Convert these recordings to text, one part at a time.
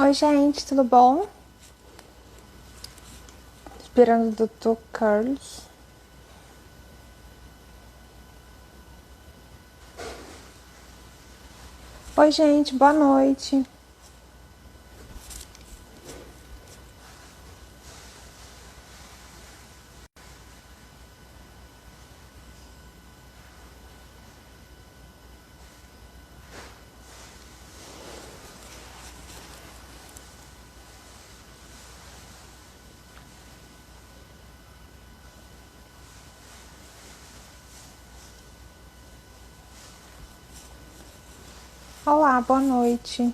Oi, gente, tudo bom? Esperando o Dr. Carlos. Oi, gente, boa noite. Olá, boa noite.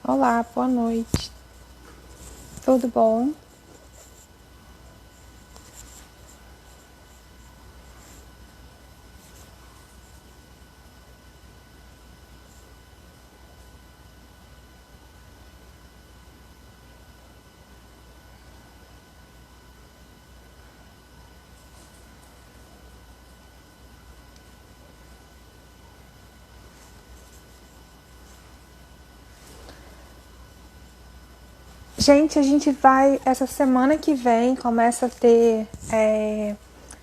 Olá, boa noite. Tudo bom? Gente, a gente vai, essa semana que vem, começa a ter,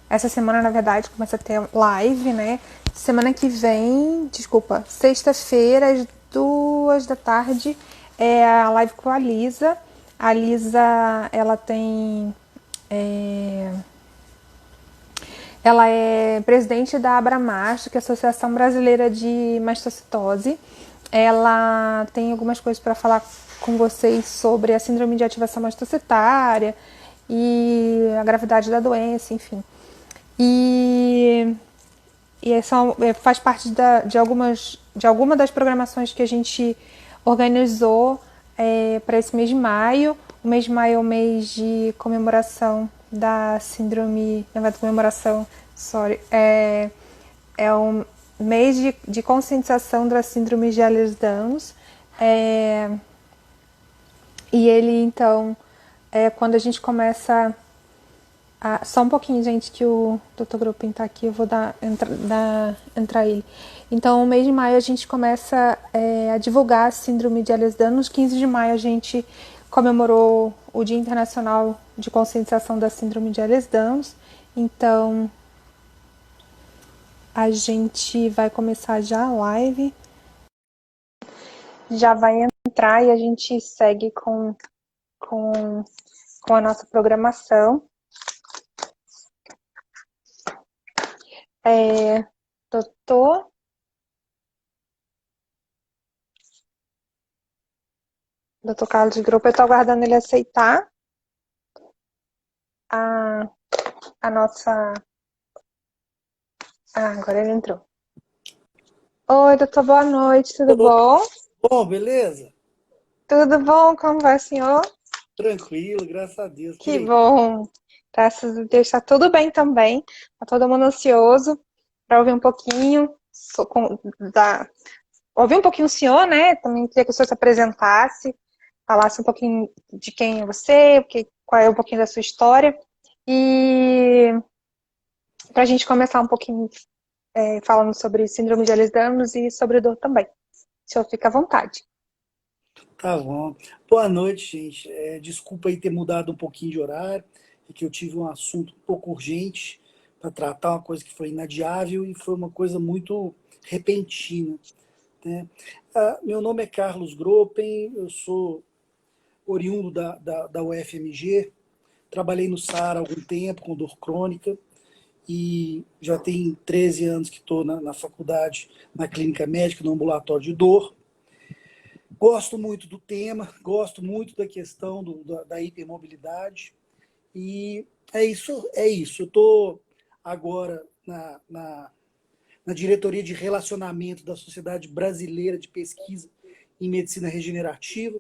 essa semana, na verdade, começa a ter live, né? Semana que vem, desculpa, sexta-feira, às 2 da tarde, é a live com a Lisa. A Lisa, ela tem... Ela é presidente da Abramasto, que é a Associação Brasileira de Mastocitose. Ela tem algumas coisas para falar com vocês sobre a síndrome de ativação mastocitária e a gravidade da doença, enfim. E, faz parte de alguma das programações que a gente organizou para esse mês de maio. O mês de maio é o mês de comemoração da síndrome, na verdade, comemoração, sorry, é um mês de conscientização da síndrome de Ehlers-Danlos. E ele, então, quando a gente começa só um pouquinho, gente, que o Dr. Grupin tá aqui, eu vou entrar ele. Então, no mês de maio, a gente começa a divulgar a síndrome de Ehlers-Danlos. 15 de maio, a gente comemorou o Dia Internacional de Conscientização da Síndrome de Ehlers-Danlos. Então, a gente vai começar já a live. Já vai entrar e a gente segue com, com a nossa programação. Doutor Carlos Grupo, eu estou aguardando ele aceitar a, a nossa. Agora ele entrou. Oi, doutor, boa noite, tudo bom? Bom, beleza? Tudo bom, como vai, senhor? Tranquilo, graças a Deus. Por Que aí. bom, graças a Deus, está tudo bem também. Está todo mundo ansioso para ouvir um pouquinho, ouvir um pouquinho o senhor, né? Também queria que o senhor se apresentasse, falasse um pouquinho de quem é você, qual é um pouquinho da sua história. E para a gente começar um pouquinho falando sobre síndrome de Ehlers-Danlos e sobre dor também. O senhor fica à vontade. Tá bom. Boa noite, gente. Desculpa aí ter mudado um pouquinho de horário, é que eu tive um assunto um pouco urgente para tratar, uma coisa que foi inadiável e foi uma coisa muito repentina, né? Meu nome é Carlos Gropen, eu sou oriundo da UFMG, trabalhei no SAR há algum tempo com dor crônica e já tem 13 anos que estou na faculdade, na clínica médica, no ambulatório de dor. Gosto muito do tema, gosto muito da questão da hipermobilidade e é isso, é isso. Eu estou agora na diretoria de relacionamento da Sociedade Brasileira de Pesquisa em Medicina Regenerativa.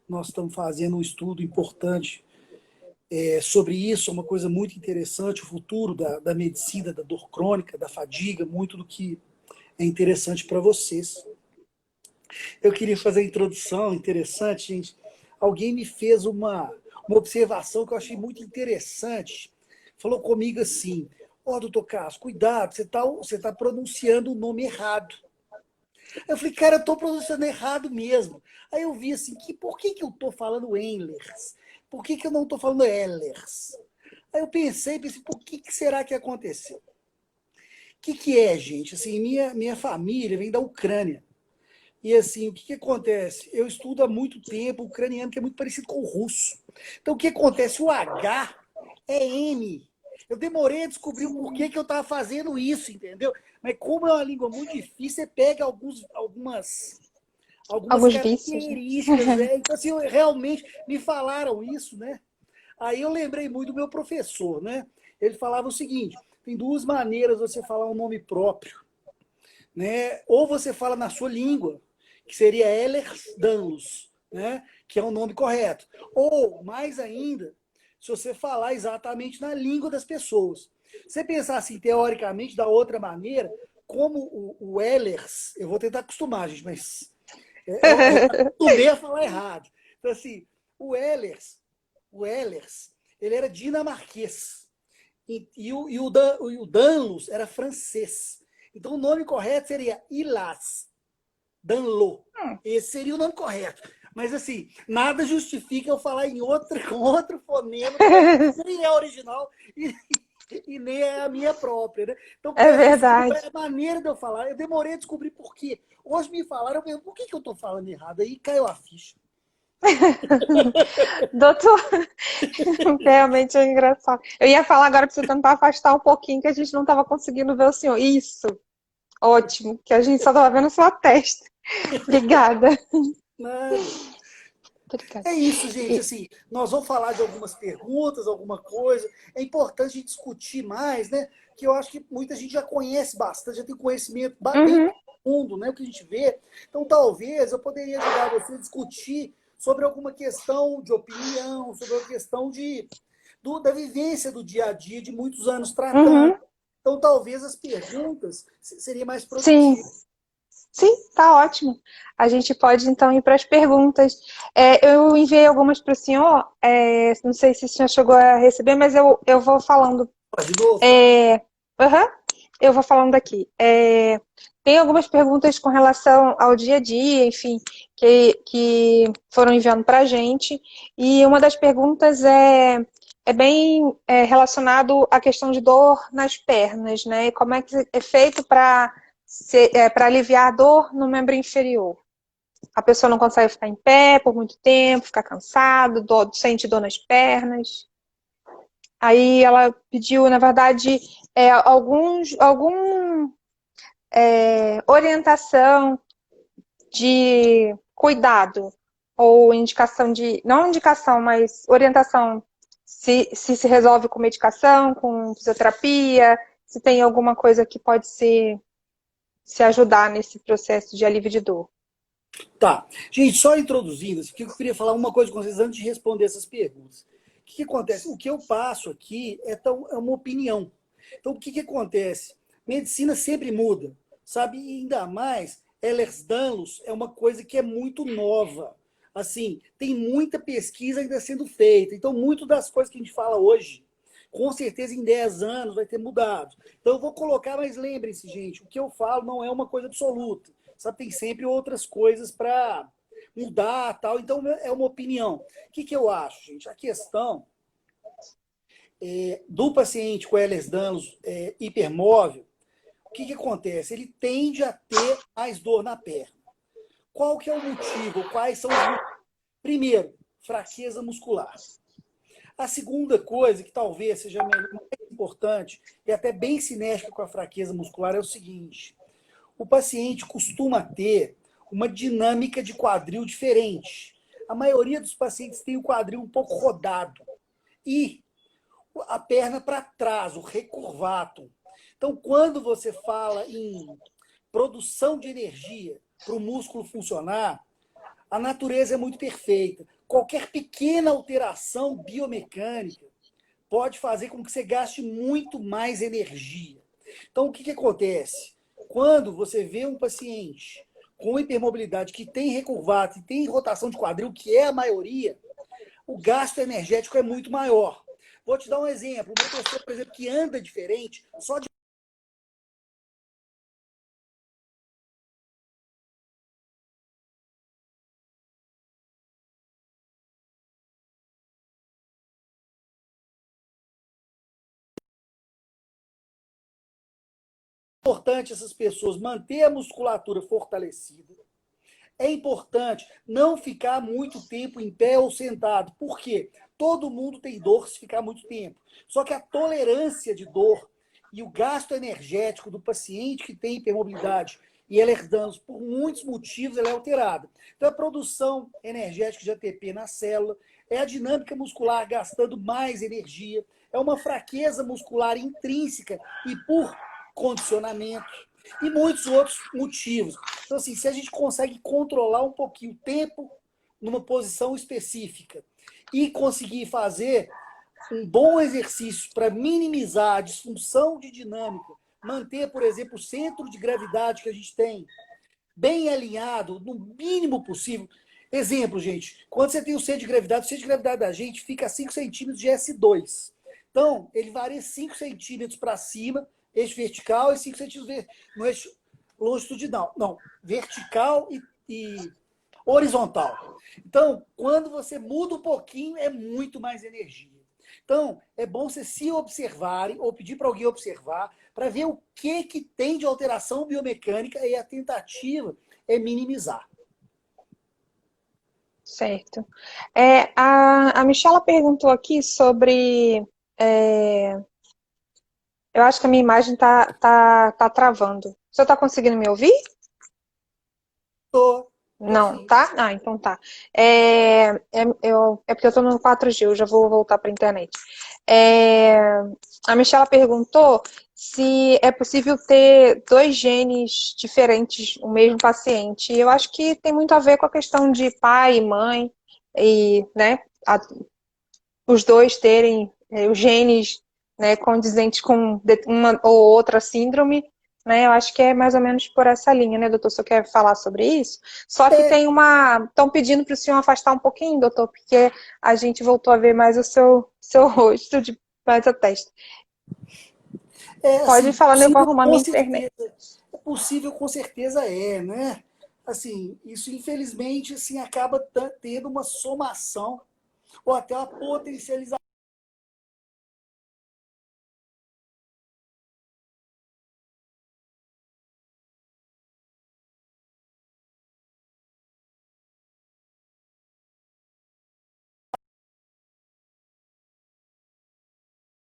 Nós estamos fazendo um estudo importante sobre isso, é uma coisa muito interessante, o futuro da medicina, da dor crônica, da fadiga, muito do que é interessante para vocês. Eu queria fazer a introdução interessante, gente. Alguém me fez uma observação que eu achei muito interessante. Falou comigo assim, doutor Carlos, cuidado, você tá pronunciando o nome errado. Eu falei, cara, eu estou pronunciando errado mesmo. Aí eu vi assim, por que eu estou falando Enlers? Por que eu não estou falando Ehlers? Aí eu pensei, por que será que aconteceu? O que é, gente? Assim, minha família vem da Ucrânia. E assim, o que acontece? Eu estudo há muito tempo o ucraniano, que é muito parecido com o russo. Então, o que acontece? O H é M. Eu demorei a descobrir o porquê que eu estava fazendo isso, entendeu? Mas como é uma língua muito difícil, você pega algumas Alguns vícios, né? características, né? Então, assim, realmente me falaram isso, né? Aí eu lembrei muito do meu professor, né? Ele falava o seguinte, tem duas maneiras de você falar um nome próprio, né? Ou você fala na sua língua, que seria Ehlers Danlos, né? Que é o nome correto. Ou, mais ainda, se você falar exatamente na língua das pessoas. Se você pensar assim, teoricamente, da outra maneira, como o Ehlers, eu vou tentar acostumar, gente, mas eu acostumei a falar errado. Então, assim, o Ehlers, ele era dinamarquês. E o Danlos era francês. Então, o nome correto seria Ilas Danlo. Esse seria o nome correto. Mas, assim, nada justifica eu falar com outro fonema, que nem é original e nem é a minha própria, né? Então, É peço desculpa, verdade. é a maneira de eu falar. Eu demorei a descobrir por quê. Hoje me falaram, por que eu estou falando errado? Aí caiu a ficha. Doutor, realmente é engraçado. Eu ia falar agora para você tentar afastar um pouquinho, que a gente não estava conseguindo ver o senhor. Isso, ótimo, que a gente só estava vendo a sua testa. Obrigada. Nada. Obrigada. É isso, gente. E, Assim, nós vamos falar de algumas perguntas, alguma coisa. É importante a gente discutir mais, né? Que eu acho que muita gente já conhece bastante, já tem conhecimento bem uhum, profundo, né? O que a gente vê. Então, talvez eu poderia ajudar você a discutir sobre alguma questão de opinião, sobre uma questão da vivência do dia a dia, de muitos anos tratando. uhum, Então, talvez as perguntas seriam mais sim, produtivas. sim, tá ótimo. A gente pode então ir para as perguntas. Eu enviei algumas para o senhor, não sei se o senhor chegou a receber, mas eu vou falando. De novo, É, aham, eu vou falando aqui. Tem algumas perguntas com relação ao dia a dia, enfim, que foram enviando para a gente. E uma das perguntas é bem relacionado à questão de dor nas pernas, né? E como é que é feito para aliviar a dor no membro inferior? A pessoa não consegue ficar em pé por muito tempo, fica cansado, sente dor nas pernas. Aí ela pediu, na verdade, algum orientação de cuidado, ou indicação de, não indicação, mas orientação se resolve com medicação, com fisioterapia, se tem alguma coisa que pode se ajudar nesse processo de alívio de dor. tá. Gente, só introduzindo, porque eu queria falar uma coisa com vocês antes de responder essas perguntas. O que acontece? O que eu passo aqui é uma opinião. Então, o que acontece? Medicina sempre muda, sabe? E ainda mais, Ehlers-Danlos é uma coisa que é muito nova. Assim, tem muita pesquisa ainda sendo feita. Então, muito das coisas que a gente fala hoje, com certeza em 10 anos vai ter mudado. Então, eu vou colocar, mas lembrem-se, gente, o que eu falo não é uma coisa absoluta. Sabe, tem sempre outras coisas para mudar, tal. Então, é uma opinião. O que eu acho, gente? A questão do paciente com Ehlers-Danlos hipermóvel, o que acontece? Ele tende a ter mais dor na perna. Qual que é o motivo? Quais são os motivos? Primeiro, fraqueza muscular. A segunda coisa, que talvez seja mais importante, e até bem cinética com a fraqueza muscular, é o seguinte: o paciente costuma ter uma dinâmica de quadril diferente. A maioria dos pacientes tem o quadril um pouco rodado e a perna para trás, o recurvatum. Então, quando você fala em produção de energia para o músculo funcionar, a natureza é muito perfeita. qualquer pequena alteração biomecânica pode fazer com que você gaste muito mais energia. Então, o que acontece? Quando você vê um paciente com hipermobilidade que tem recurvato e tem rotação de quadril, que é a maioria, o gasto energético é muito maior. Vou te dar um exemplo. Uma pessoa, por exemplo, que anda diferente, só de é importante essas pessoas manter a musculatura fortalecida. É importante não ficar muito tempo em pé ou sentado. Por quê? Todo mundo tem dor se ficar muito tempo. Só que a tolerância de dor e o gasto energético do paciente que tem hipermobilidade e Ehlers-Danlos, por muitos motivos, ela é alterada. Então, a produção energética de ATP na célula, é a dinâmica muscular gastando mais energia, é uma fraqueza muscular intrínseca e por condicionamento e muitos outros motivos. Então, assim, se a gente consegue controlar um pouquinho o tempo numa posição específica e conseguir fazer um bom exercício para minimizar a disfunção de dinâmica, manter, por exemplo, o centro de gravidade que a gente tem bem alinhado, no mínimo possível. Exemplo, gente, quando você tem o centro de gravidade da gente fica a 5 centímetros de S2. Então, ele varia 5 centímetros para cima, eixo vertical, e 5 centímetros no eixo longitudinal. Não, vertical e horizontal. Então, quando você muda um pouquinho, é muito mais energia. Então, é bom vocês se observarem, ou pedir para alguém observar, para ver o que tem de alteração biomecânica, e a tentativa é minimizar. Certo. A Michela perguntou aqui sobre. Eu acho que a minha imagem tá travando. Você está conseguindo me ouvir? Tô Não, sim. tá? Ah, então tá. É porque eu tô no 4G, eu já vou voltar para a internet. É, a Michela perguntou se é possível ter dois genes diferentes no mesmo paciente. Eu acho que tem muito a ver com a questão de pai e mãe, e, né, os dois terem os genes, né, condizentes com uma ou outra síndrome, né? Eu acho que é mais ou menos por essa linha, né, doutor? Você quer falar sobre isso? Só que É, tem uma. Estão pedindo para o senhor afastar um pouquinho, doutor, porque a gente voltou a ver mais o seu rosto de mais a testa. Pode ir assim, falando, eu vou possível arrumar com minha internet. certeza. É possível com certeza né? Assim, isso infelizmente assim, acaba tendo uma somação ou até uma potencialização.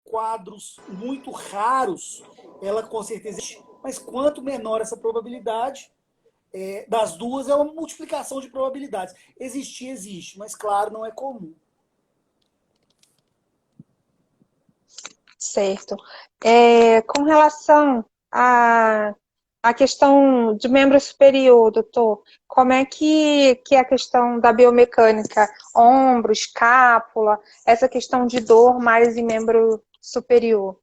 Quadros muito raros, ela com certeza existe, mas quanto menor essa probabilidade, das duas é uma multiplicação de probabilidades. Existir, existe, mas claro, não é comum. Certo. Com relação à questão de membro superior, doutor, como é que é a questão da biomecânica? Ombro, escápula, essa questão de dor mais em membro superior.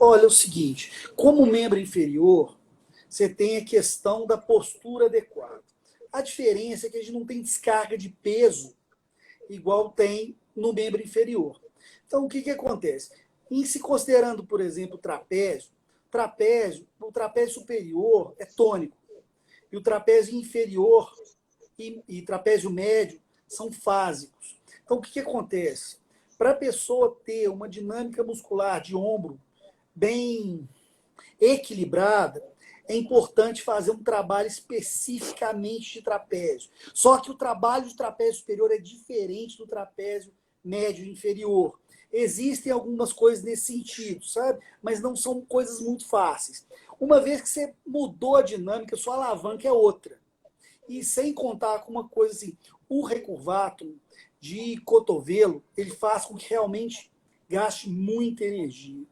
Olha, é o seguinte, como membro inferior, você tem a questão da postura adequada. A diferença é que a gente não tem descarga de peso igual tem no membro inferior. Então, o que acontece? Em se considerando, por exemplo, o trapézio superior é tônico, e o trapézio inferior e trapézio médio são fásicos. Então, o que acontece? Para a pessoa ter uma dinâmica muscular de ombro bem equilibrada, é importante fazer um trabalho especificamente de trapézio. Só que o trabalho de trapézio superior é diferente do trapézio médio e inferior. Existem algumas coisas nesse sentido, sabe? Mas não são coisas muito fáceis. Uma vez que você mudou a dinâmica, sua alavanca é outra. E sem contar com uma coisa assim, o recurvato de cotovelo, ele faz com que realmente gaste muita energia.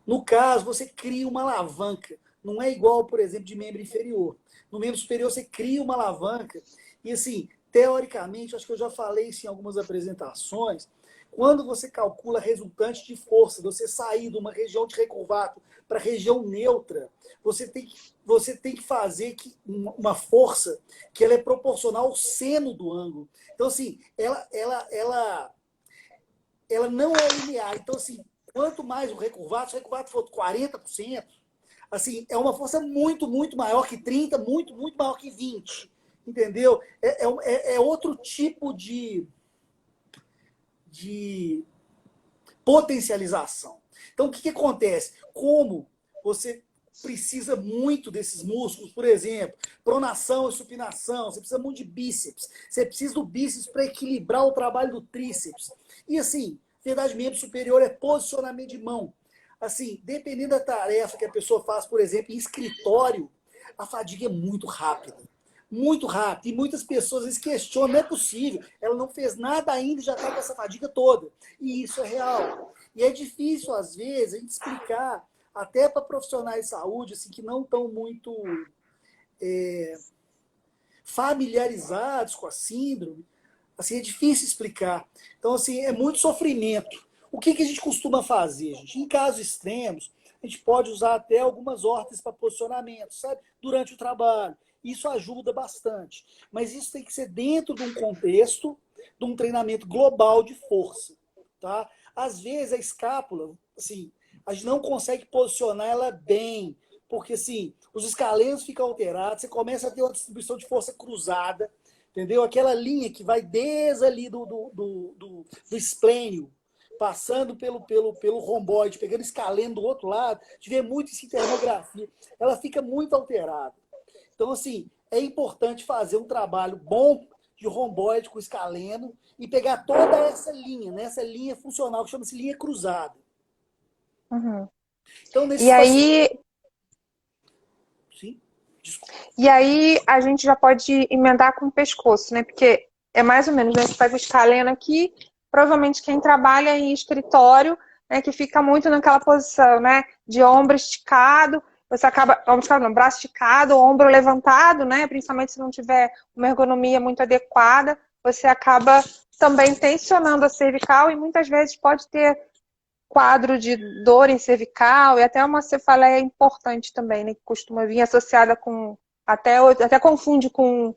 No caso, você cria uma alavanca. Não é igual, por exemplo, de membro inferior. No membro superior, você cria uma alavanca e, assim, teoricamente, acho que eu já falei isso em algumas apresentações, quando você calcula resultante de força, você sair de uma região de recurvato para região neutra, você tem que fazer uma força que ela é proporcional ao seno do ângulo. Então, assim, ela não é linear. Então, assim, quanto mais o recurvato, se o recurvato for 40%, assim, é uma força muito, muito maior que 30, muito, muito maior que 20. Entendeu? É outro tipo de potencialização. Então, o que acontece? Como você precisa muito desses músculos, por exemplo, pronação e supinação, você precisa muito de bíceps, você precisa do bíceps para equilibrar o trabalho do tríceps. E assim, verdade, membro superior é posicionamento de mão. Assim, dependendo da tarefa que a pessoa faz, por exemplo, em escritório, a fadiga é muito rápida. Muito rápido. E muitas pessoas às vezes questionam, não é possível. Ela não fez nada ainda e já está com essa fadiga toda. E isso é real. E é difícil, às vezes, a gente explicar, até para profissionais de saúde, assim, que não estão muito familiarizados com a síndrome. Assim, é difícil explicar. Então, assim, é muito sofrimento. O que a gente costuma fazer, gente? Em casos extremos, a gente pode usar até algumas ordens para posicionamento, sabe? Durante o trabalho. Isso ajuda bastante. Mas isso tem que ser dentro de um contexto de um treinamento global de força. Tá? Às vezes a escápula, assim, a gente não consegue posicionar ela bem, porque assim, os escalenos ficam alterados, você começa a ter uma distribuição de força cruzada, entendeu? Aquela linha que vai desde ali do esplênio, passando pelo romboide, pegando escaleno do outro lado, a gente vê muito isso em termografia, ela fica muito alterada. Então, assim, é importante fazer um trabalho bom de romboide com escaleno e pegar toda essa linha, né? Essa linha funcional, que chama-se linha cruzada. Uhum. Então, E nesses pacientes... aí, Sim, desculpa. e aí a gente já pode emendar com o pescoço, né? Porque é mais ou menos, né? Você pega o escaleno aqui, provavelmente quem trabalha em escritório, né, que fica muito naquela posição, né? De ombro esticado, você acaba, ombro esticado não, braço esticado, ombro levantado, né? Principalmente se não tiver uma ergonomia muito adequada, você acaba também tensionando a cervical e muitas vezes pode ter quadro de dor em cervical e até uma cefaleia importante também, né, que costuma vir associada com, até confunde com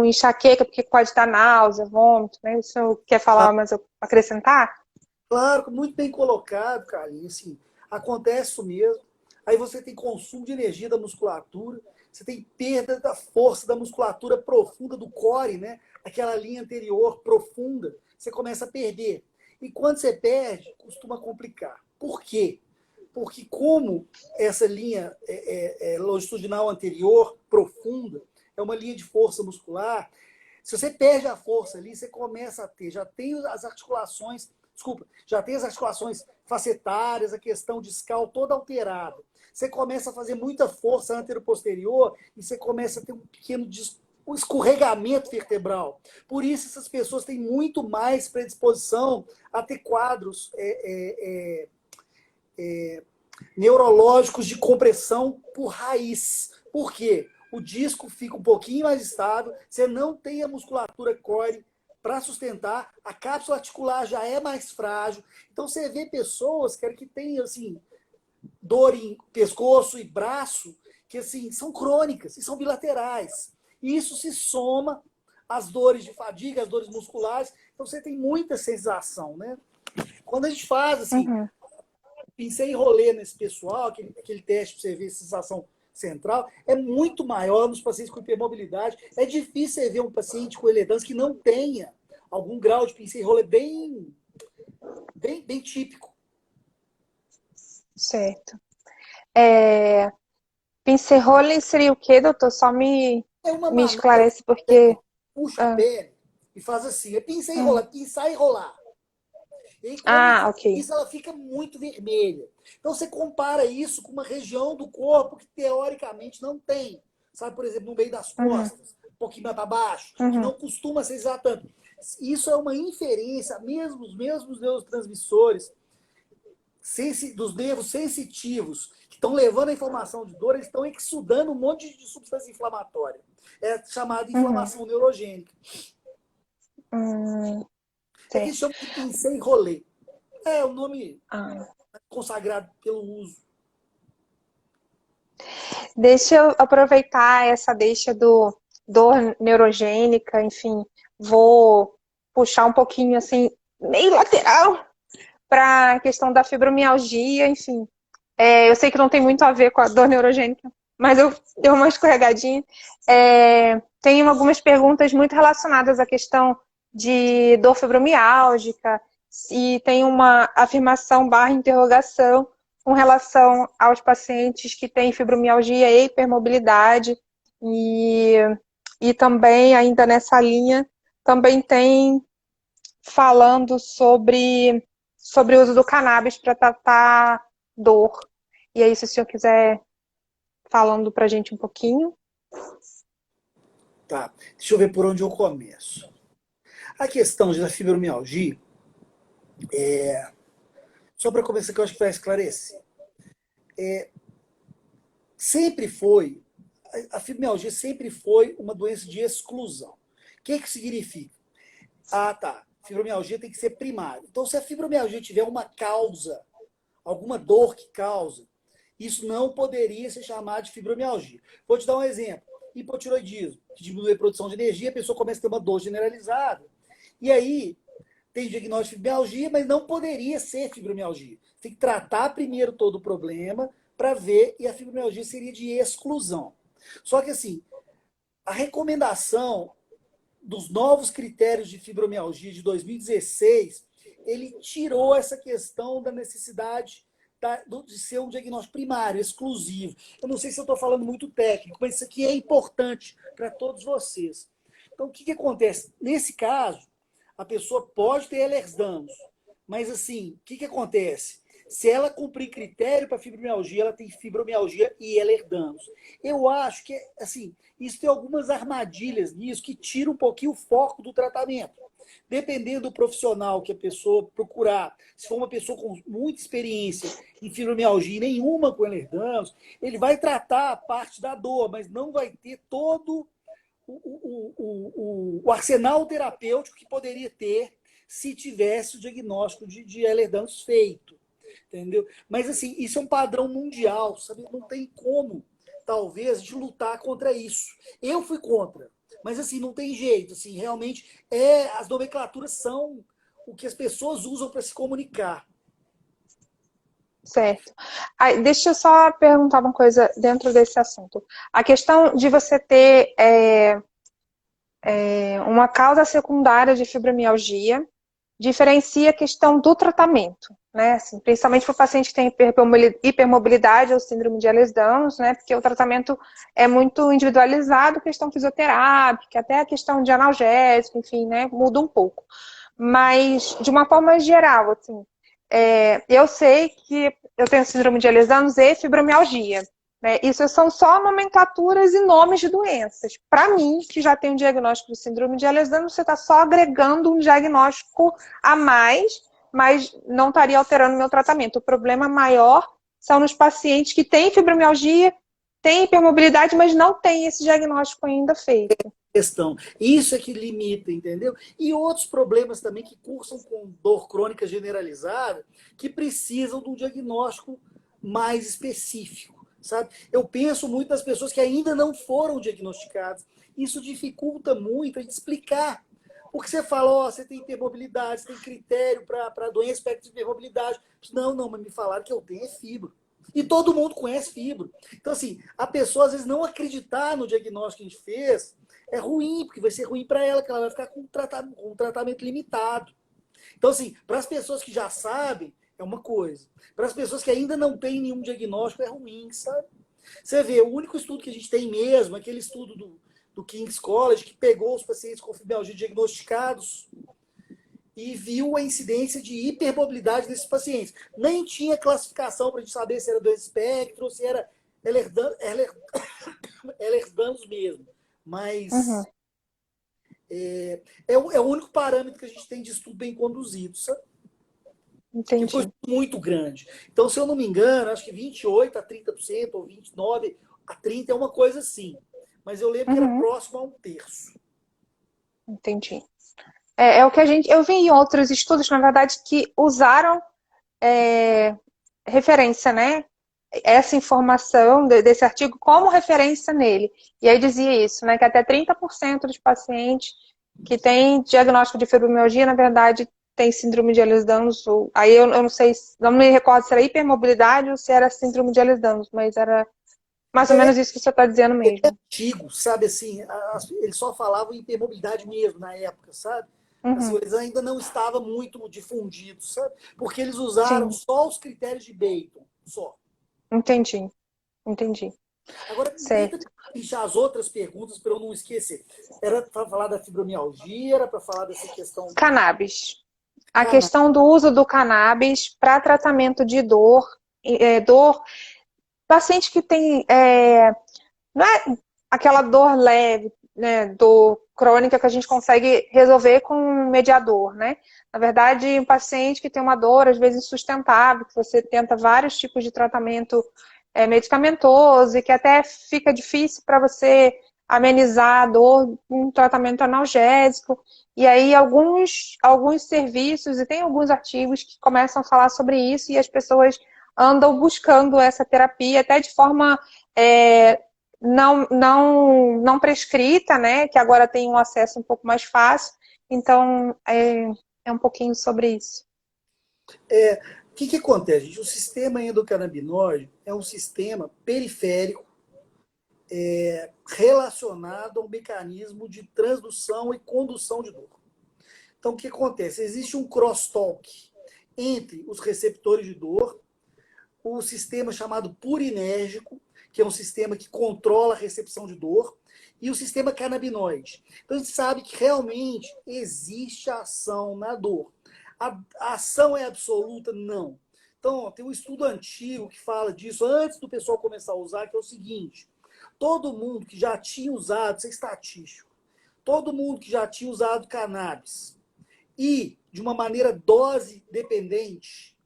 enxaqueca, porque pode estar náusea, vômito, né? Isso quer falar, mas eu acrescentar? Claro, muito bem colocado, cara. E, assim, acontece isso mesmo. Aí você tem consumo de energia da musculatura, você tem perda da força da musculatura profunda do core, né? Aquela linha anterior profunda, você começa a perder. E quando você perde, costuma complicar. Por quê? Porque como essa linha longitudinal anterior profunda é uma linha de força muscular, se você perde a força ali, você começa a ter, já tem as articulações, desculpa, já tem as articulações facetárias, a questão discal toda alterada. Você começa a fazer muita força anteroposterior e você começa a ter um pequeno um escorregamento vertebral. Por isso, essas pessoas têm muito mais predisposição a ter quadros neurológicos de compressão por raiz. Por quê? O disco fica um pouquinho mais estável, você não tem a musculatura core para sustentar, a cápsula articular já é mais frágil. Então você vê pessoas que têm assim, dor em pescoço e braço, que assim, são crônicas e são bilaterais. E isso se soma às dores de fadiga, às dores musculares. Então você tem muita sensação, né? Quando a gente faz assim, Uhum. pincel e rolê nesse pessoal, aquele teste para você ver a sensação central, é muito maior nos pacientes com hipermobilidade. É difícil você ver um paciente com eledância que não tenha algum grau de pincel e rolê bem típico. Certo. É, pincerrolling seria o quê, doutor? Só É uma me manobra esclarece, porque... puxa a Ah, pele e faz assim, é pinçar e rolar, pinçar e rolar. E aí, quando ele faz ok. isso, ela fica muito vermelha. Então, você compara isso com uma região do corpo que, teoricamente, não tem. Sabe, por exemplo, no meio das Uhum, costas, um pouquinho mais para baixo, que uhum, não costuma ser exatamente. Isso é uma inferência, mesmo os mesmos neurotransmissores dos nervos sensitivos que estão levando a informação de dor, eles estão exudando um monte de substância inflamatória. É chamada Uhum. inflamação neurogênica. Hum, É que eles certo. chamam de pincel rolê. É o nome Ah. consagrado pelo uso. Deixa eu aproveitar essa deixa do dor neurogênica, enfim, vou puxar um pouquinho assim, meio lateral para a questão da fibromialgia, enfim. Eu sei que não tem muito a ver com a dor neurogênica, mas eu dei uma escorregadinha. Tem algumas perguntas muito relacionadas à questão de dor fibromiálgica e tem uma afirmação barra interrogação com relação aos pacientes que têm fibromialgia e hipermobilidade e, e também ainda nessa linha também tem falando sobre o uso do cannabis para tratar dor. E aí, se o senhor quiser falando para a gente um pouquinho. Tá, deixa eu ver por onde eu começo. A questão da fibromialgia, só para começar que eu acho que vai esclarecer. Sempre foi, a fibromialgia sempre foi uma doença de exclusão. O que significa? Ah, tá, fibromialgia tem que ser primária. Então, se a fibromialgia tiver uma causa, alguma dor que causa, isso não poderia ser chamado de fibromialgia. Vou te dar um exemplo. Hipotiroidismo, que diminui a produção de energia, a pessoa começa a ter uma dor generalizada. E aí, tem diagnóstico de fibromialgia, mas não poderia ser fibromialgia. Tem que tratar primeiro todo o problema para ver, e a fibromialgia seria de exclusão. Só que assim, a recomendação dos novos critérios de fibromialgia de 2016, ele tirou essa questão da necessidade de ser um diagnóstico primário, exclusivo. Eu não sei se eu estou falando muito técnico, mas isso aqui é importante para todos vocês. Então, o que acontece? Nesse caso, a pessoa pode ter Ehlers-Danlos, mas assim, o que acontece? Se ela cumprir critério para fibromialgia, ela tem fibromialgia e Ehlers-Danlos. Eu acho que, assim, isso tem algumas armadilhas nisso que tiram um pouquinho o foco do tratamento. Dependendo do profissional que a pessoa procurar, se for uma pessoa com muita experiência em fibromialgia e nenhuma com Ehlers-Danlos, ele vai tratar a parte da dor, mas não vai ter todo o arsenal terapêutico que poderia ter se tivesse o diagnóstico de Ehlers-Danlos feito. Entendeu? Mas assim, isso é um padrão mundial, sabe? Não tem como, talvez, a gente lutar contra isso. Eu fui contra, mas assim, não tem jeito, assim, realmente as nomenclaturas são o que as pessoas usam para se comunicar. Certo. Aí, deixa eu só perguntar uma coisa dentro desse assunto. A questão de você ter uma causa secundária de fibromialgia diferencia a questão do tratamento, né? Assim, principalmente para o paciente que tem hipermobilidade ou síndrome de Ehlers-Danlos, né? Porque o tratamento é muito individualizado, questão fisioterápica, até a questão de analgésico, enfim, né? Muda um pouco. Mas, de uma forma geral, assim, eu sei que eu tenho síndrome de Ehlers-Danlos e fibromialgia. Né? Isso são só nomenclaturas e nomes de doenças. Para mim, que já tenho um diagnóstico de síndrome de Ehlers-Danlos, você está só agregando um diagnóstico a mais, mas não estaria alterando o meu tratamento. O problema maior são nos pacientes que têm fibromialgia, têm hipermobilidade, mas não têm esse diagnóstico ainda feito. Questão. Isso é que limita, entendeu? E outros problemas também que cursam com dor crônica generalizada, que precisam de um diagnóstico mais específico, sabe? Eu penso muito nas pessoas que ainda não foram diagnosticadas. Isso dificulta muito a gente explicar. Porque você fala, ó, você tem hipermobilidade, você tem critério para doença espectro de hipermobilidade. Não, mas me falaram que eu tenho fibro. E todo mundo conhece fibro. Então, assim, a pessoa às vezes não acreditar no diagnóstico que a gente fez é ruim, porque vai ser ruim para ela, que ela vai ficar com um tratamento limitado. Então, assim, para as pessoas que já sabem, é uma coisa. Para as pessoas que ainda não têm nenhum diagnóstico, é ruim, sabe? Você vê, o único estudo que a gente tem mesmo, aquele estudo do King's College, que pegou os pacientes com fibromialgia diagnosticados e viu a incidência de hipermobilidade desses pacientes. Nem tinha classificação para a gente saber se era doença espectro ou se era Ehlers-Danlos mesmo. Mas Uhum, é o único parâmetro que a gente tem de estudo bem conduzido, sabe? Que foi entendi. muito grande. Então, se eu não me engano, acho que 28 a 30%, ou 29 a 30%, é uma coisa assim. mas eu lembro que era Uhum, próximo a 1/3. entendi. É o que eu vi em outros estudos, na verdade, que usaram é, referência, né? Essa informação desse artigo como referência nele. E aí dizia isso, né? Que até 30% dos pacientes que têm diagnóstico de fibromialgia, na verdade, tem síndrome de Ehlers-Danlos. Aí eu não sei, não me recordo se era hipermobilidade ou se era síndrome de Ehlers-Danlos, mas era mais ou É menos isso que você está dizendo mesmo. antigo, sabe assim, eles só falavam em hipermobilidade mesmo na época, sabe? Assim, Uhum, eles ainda não estava muito difundidos, sabe? Porque eles usaram sim, só os critérios de Bayton, só. entendi, entendi. Agora, tenta Certo. deixar as outras perguntas para eu não esquecer. Era para falar da fibromialgia, era para falar dessa questão do Cannabis. A cannabis. questão do uso do cannabis para tratamento de dor, dor, paciente que tem, não é aquela dor leve, né, dor crônica que a gente consegue resolver com um mediador, né? Na verdade, um paciente que tem uma dor, às vezes insustentável, que você tenta vários tipos de tratamento medicamentoso e que até fica difícil para você amenizar a dor com um tratamento analgésico. E aí, alguns serviços, e tem alguns artigos que começam a falar sobre isso, e as pessoas andam buscando essa terapia, até de forma não prescrita, né? Que agora tem um acesso um pouco mais fácil. Então, é um pouquinho sobre isso. O que acontece, gente? O sistema endocannabinoide é um sistema periférico relacionado ao mecanismo de transdução e condução de dor. Então, o que acontece? Existe um crosstalk entre os receptores de dor, o sistema chamado purinérgico, que é um sistema que controla a recepção de dor, e o sistema canabinoide. Então, a gente sabe que realmente existe ação na dor. A ação é absoluta? Não. Então, tem um estudo antigo que fala disso, antes do pessoal começar a usar, que é o seguinte: todo mundo que já tinha usado, isso é estatístico, todo mundo que já tinha usado cannabis e de uma maneira dose dependente,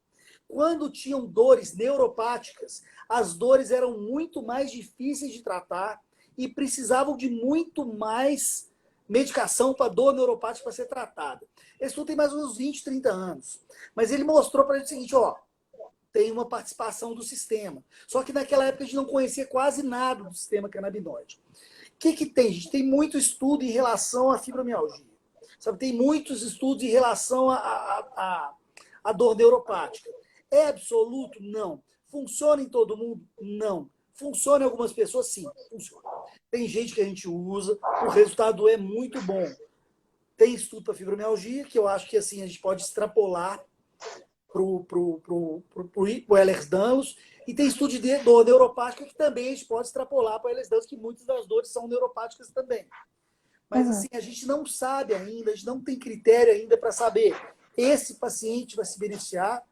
quando tinham dores neuropáticas, as dores eram muito mais difíceis de tratar e precisavam de muito mais medicação para dor neuropática para ser tratada. Esse estudo tem mais ou menos 20, 30 anos. Mas ele mostrou para a gente o seguinte, ó, tem uma participação do sistema. Só que naquela época a gente não conhecia quase nada do sistema canabinoide. O que tem, gente? Tem muito estudo em relação à fibromialgia. Sabe? Tem muitos estudos em relação à dor neuropática. É absoluto? Não. Funciona em todo mundo? Não. Funciona em algumas pessoas? Sim, funciona. Tem gente que a gente usa, o resultado é muito bom. Tem estudo para fibromialgia, que eu acho que assim a gente pode extrapolar para o Ehlers-Danlos, e tem estudo de dor neuropática que também a gente pode extrapolar para o Ehlers-Danlos, que muitas das dores são neuropáticas também. Mas Uhum, assim, a gente não sabe ainda, a gente não tem critério ainda para saber esse paciente vai se beneficiar,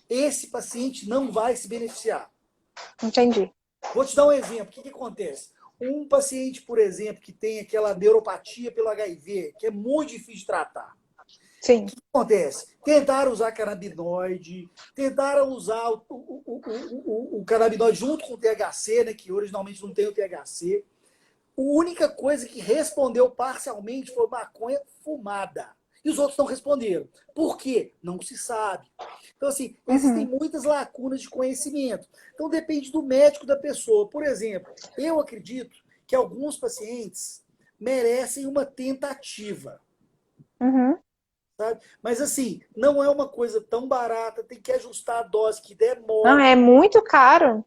esse paciente não vai se beneficiar. entendi. Vou te dar um exemplo. O que acontece? Um paciente, por exemplo, que tem aquela neuropatia pelo HIV, que é muito difícil de tratar. O Sim. que acontece? Tentaram usar canabinoide, tentaram usar o canabinoide junto com o THC, né, que originalmente não tem o THC. A única coisa que respondeu parcialmente foi maconha fumada. E os outros não responderam. Por quê? Não se sabe. Então, assim, existem Uhum, muitas lacunas de conhecimento. Então, depende do médico da pessoa. Por exemplo, eu acredito que alguns pacientes merecem uma tentativa, uhum. sabe? Mas, assim, não é uma coisa tão barata, tem que ajustar a dose, que Não, demora. é muito caro.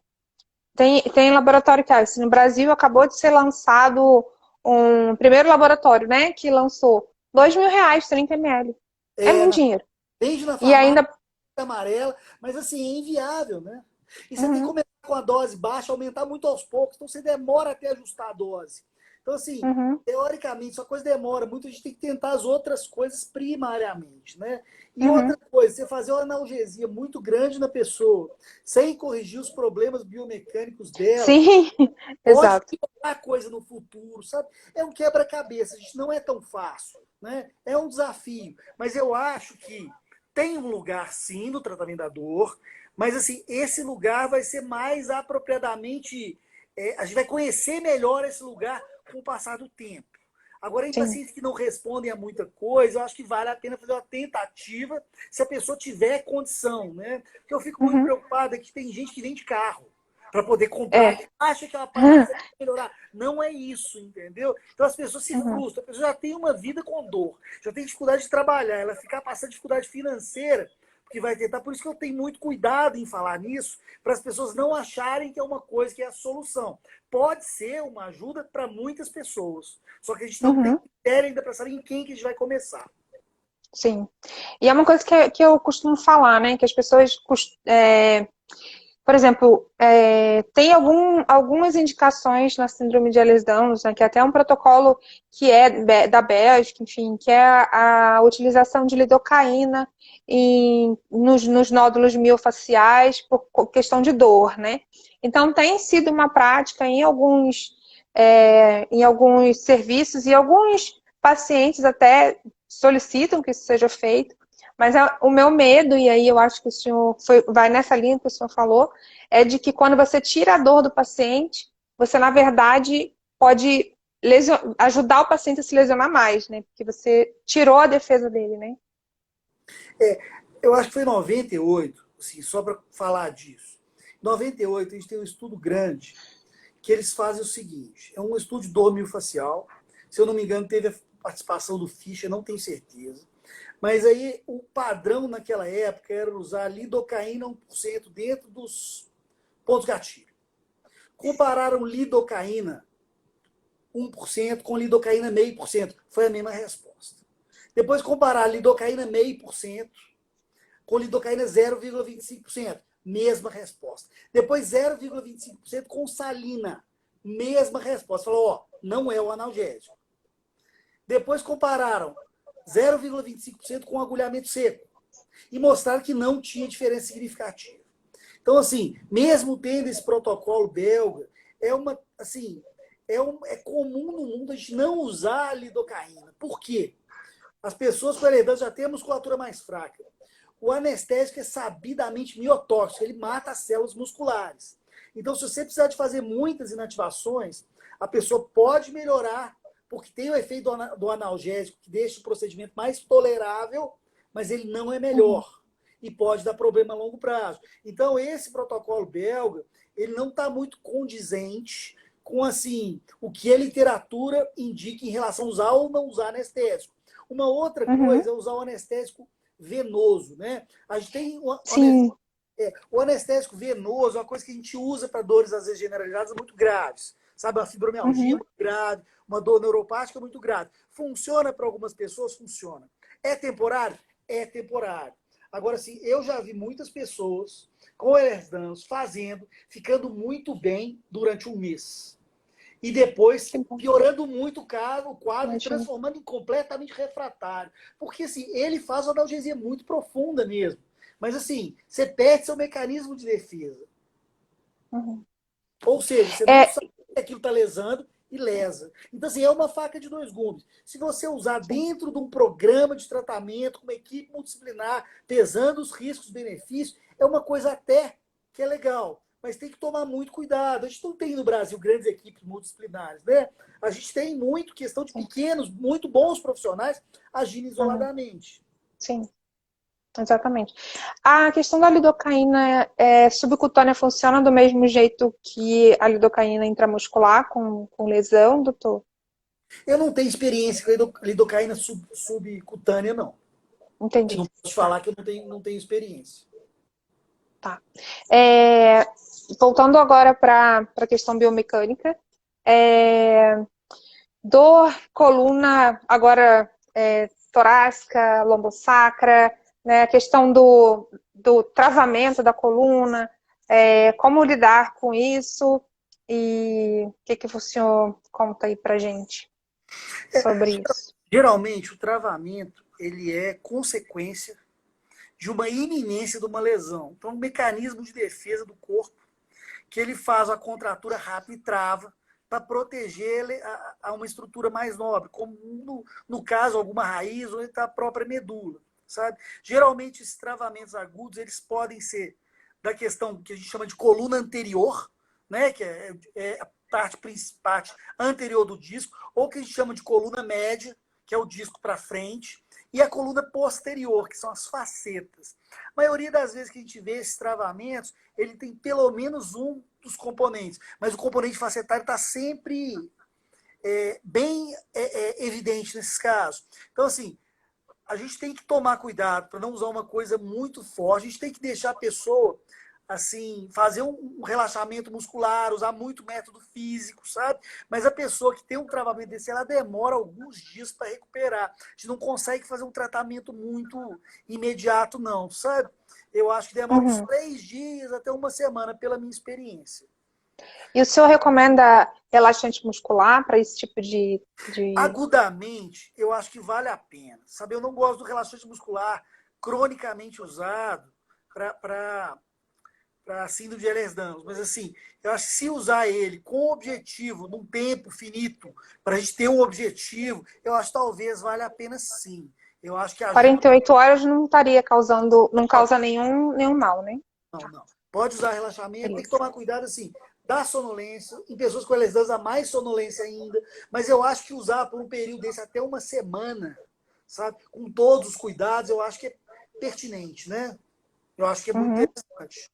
Tem laboratório que assim, no Brasil acabou de ser lançado um primeiro laboratório, né? Que lançou R$ 2.000, 30 ml. É É, muito dinheiro. vende na E farmácia ainda. amarela, mas assim, é inviável, né? E você tem que Uhum, começar com a dose baixa, aumentar muito aos poucos, então você demora até ajustar a dose. Então, assim, uhum, teoricamente, essa coisa demora muito, a gente tem que tentar as outras coisas primariamente, né? E outra uhum. coisa, você fazer uma analgesia muito grande na pessoa, sem corrigir os problemas biomecânicos dela, Sim, pode exato. piorar a coisa no futuro, sabe? É um quebra-cabeça, a gente não é tão fácil, né? É um desafio, mas eu acho que tem um lugar sim no tratamento da dor, mas assim, esse lugar vai ser mais apropriadamente, a gente vai conhecer melhor esse lugar com o passar do tempo. Agora, em Sim. pacientes que não respondem a muita coisa, eu acho que vale a pena fazer uma tentativa se a pessoa tiver condição, né? Porque eu fico muito Uhum. preocupada que tem gente que vende carro para poder comprar, É. acha que ela paga vai melhorar. Não é isso, entendeu? Então as pessoas se Uhum. frustram, a pessoa já tem uma vida com dor, já tem dificuldade de trabalhar, ela ficar passando dificuldade financeira, porque vai tentar. Por isso que eu tenho muito cuidado em falar nisso, para as pessoas não acharem que é uma coisa que é a solução. Pode ser uma ajuda para muitas pessoas, só que a gente não tem Uhum. critério ainda para saber em quem que a gente vai começar. Sim. E é uma coisa que eu costumo falar, né? Que as pessoas, por exemplo, tem algumas indicações na síndrome de Ehlers-Danlos, né, que é até um protocolo que é da Bélgica, enfim, que é a utilização de lidocaína nos nódulos miofaciais por questão de dor, né? Então, tem sido uma prática em alguns serviços e alguns pacientes até solicitam que isso seja feito, mas o meu medo, e aí eu acho que o senhor vai nessa linha que o senhor falou, é de que quando você tira a dor do paciente, você, na verdade, pode ajudar o paciente a se lesionar mais, né? Porque você tirou a defesa dele, né? Eu acho que foi em 98, assim, só para falar disso. Em 98, a gente tem um estudo grande que eles fazem o seguinte: é um estudo de dor miofascial. Se eu não me engano, teve a participação do Fischer, não tenho certeza. Mas aí o padrão naquela época era usar lidocaína 1% dentro dos pontos gatilho. Compararam lidocaína 1% com lidocaína 0,5%. Foi a mesma resposta. Depois compararam lidocaína 0,5% com lidocaína 0,25%. Mesma resposta. Depois 0,25% com salina. Mesma resposta. Falou, ó, não é o analgésico. Depois compararam 0,25% com agulhamento seco. E mostraram que não tinha diferença significativa. Então, assim, mesmo tendo esse protocolo belga, é comum no mundo a gente não usar a lidocaína. Por quê? As pessoas com heredade já têm a musculatura mais fraca. O anestésico é sabidamente miotóxico, ele mata as células musculares. Então, se você precisar de fazer muitas inativações, a pessoa pode melhorar, porque tem o efeito do analgésico, que deixa o procedimento mais tolerável, mas ele não é Uhum. melhor. E pode dar problema a longo prazo. Então, esse protocolo belga, ele não está muito condizente com assim o que a literatura indica em relação a usar ou não usar anestésico. Uma outra Uhum. coisa é usar o anestésico venoso, né? A gente tem Sim. o anestésico venoso, é uma coisa que a gente usa para dores, às vezes, generalizadas muito graves. Sabe, uma fibromialgia Uhum. muito grave, uma dor neuropática muito grave. Funciona para algumas pessoas? Funciona. É temporário? É temporário. Agora, assim, eu já vi muitas pessoas com Ehlers-Danlos fazendo, ficando muito bem durante um mês. E depois Que bom. piorando muito o quadro e Imagina. transformando em completamente refratário. Porque assim, ele faz uma analgesia muito profunda mesmo. Mas assim, você perde seu mecanismo de defesa. Uhum. Ou seja, você não É, sabe que aquilo está lesando e lesa. Então, assim, é uma faca de dois gumes. Se você usar sim. dentro de um programa de tratamento, com uma equipe multidisciplinar, pesando os riscos e benefícios, é uma coisa até que é legal. Mas tem que tomar muito cuidado. A gente não tem no Brasil grandes equipes multidisciplinares, né? A gente tem muito questão de Sim. pequenos, muito bons profissionais agindo Uhum. isoladamente. Sim. Exatamente. A questão da lidocaína subcutânea funciona do mesmo jeito que a lidocaína intramuscular com lesão, doutor? Eu não tenho experiência com lidocaína subcutânea, não. Eu Entendi. não posso Tá, falar que eu não tenho experiência. tá. É, voltando agora para a questão biomecânica, é, dor, coluna, agora torácica, lombosacra, né, a questão do travamento da coluna, como lidar com isso e o que o senhor conta aí pra gente sobre isso? Geralmente, o travamento ele é consequência de uma iminência de uma lesão. Então, um mecanismo de defesa do corpo que ele faz a contratura rápida e trava para proteger ele a uma estrutura mais nobre, como no caso alguma raiz ou a própria medula, sabe? Geralmente esses travamentos agudos eles podem ser da questão que a gente chama de coluna anterior, né? Que parte anterior do disco, ou que a gente chama de coluna média, que é o disco para frente, e a coluna posterior, que são as facetas. A maioria das vezes que a gente vê esses travamentos, ele tem pelo menos um dos componentes, mas o componente facetário está sempre bem evidente nesses casos. Então, assim, a gente tem que tomar cuidado para não usar uma coisa muito forte, a gente tem que deixar a pessoa assim, fazer um relaxamento muscular, usar muito método físico, sabe? Mas a pessoa que tem um travamento desse, ela demora alguns dias para recuperar. A gente não consegue fazer um tratamento muito imediato, não, sabe? Eu acho que demora uns 3 dias até uma semana, pela minha experiência. E o senhor recomenda relaxante muscular para esse tipo de... Agudamente, eu acho que vale a pena. Sabe, eu não gosto do relaxante muscular cronicamente usado para síndrome de Ehlers-Danlos, mas assim, eu acho que se usar ele com objetivo, num tempo finito, para a gente ter um objetivo, eu acho que talvez valha a pena sim. Eu acho que ajuda. 48 horas não estaria causando, não causa nenhum mal, né? Não. Pode usar relaxamento, tem que Beleza. tomar cuidado assim, da sonolência, em pessoas com Ehlers-Danlos, a mais sonolência ainda, mas eu acho que usar por um período desse até uma semana, sabe, com todos os cuidados, eu acho que é pertinente, né? Eu acho que é muito interessante.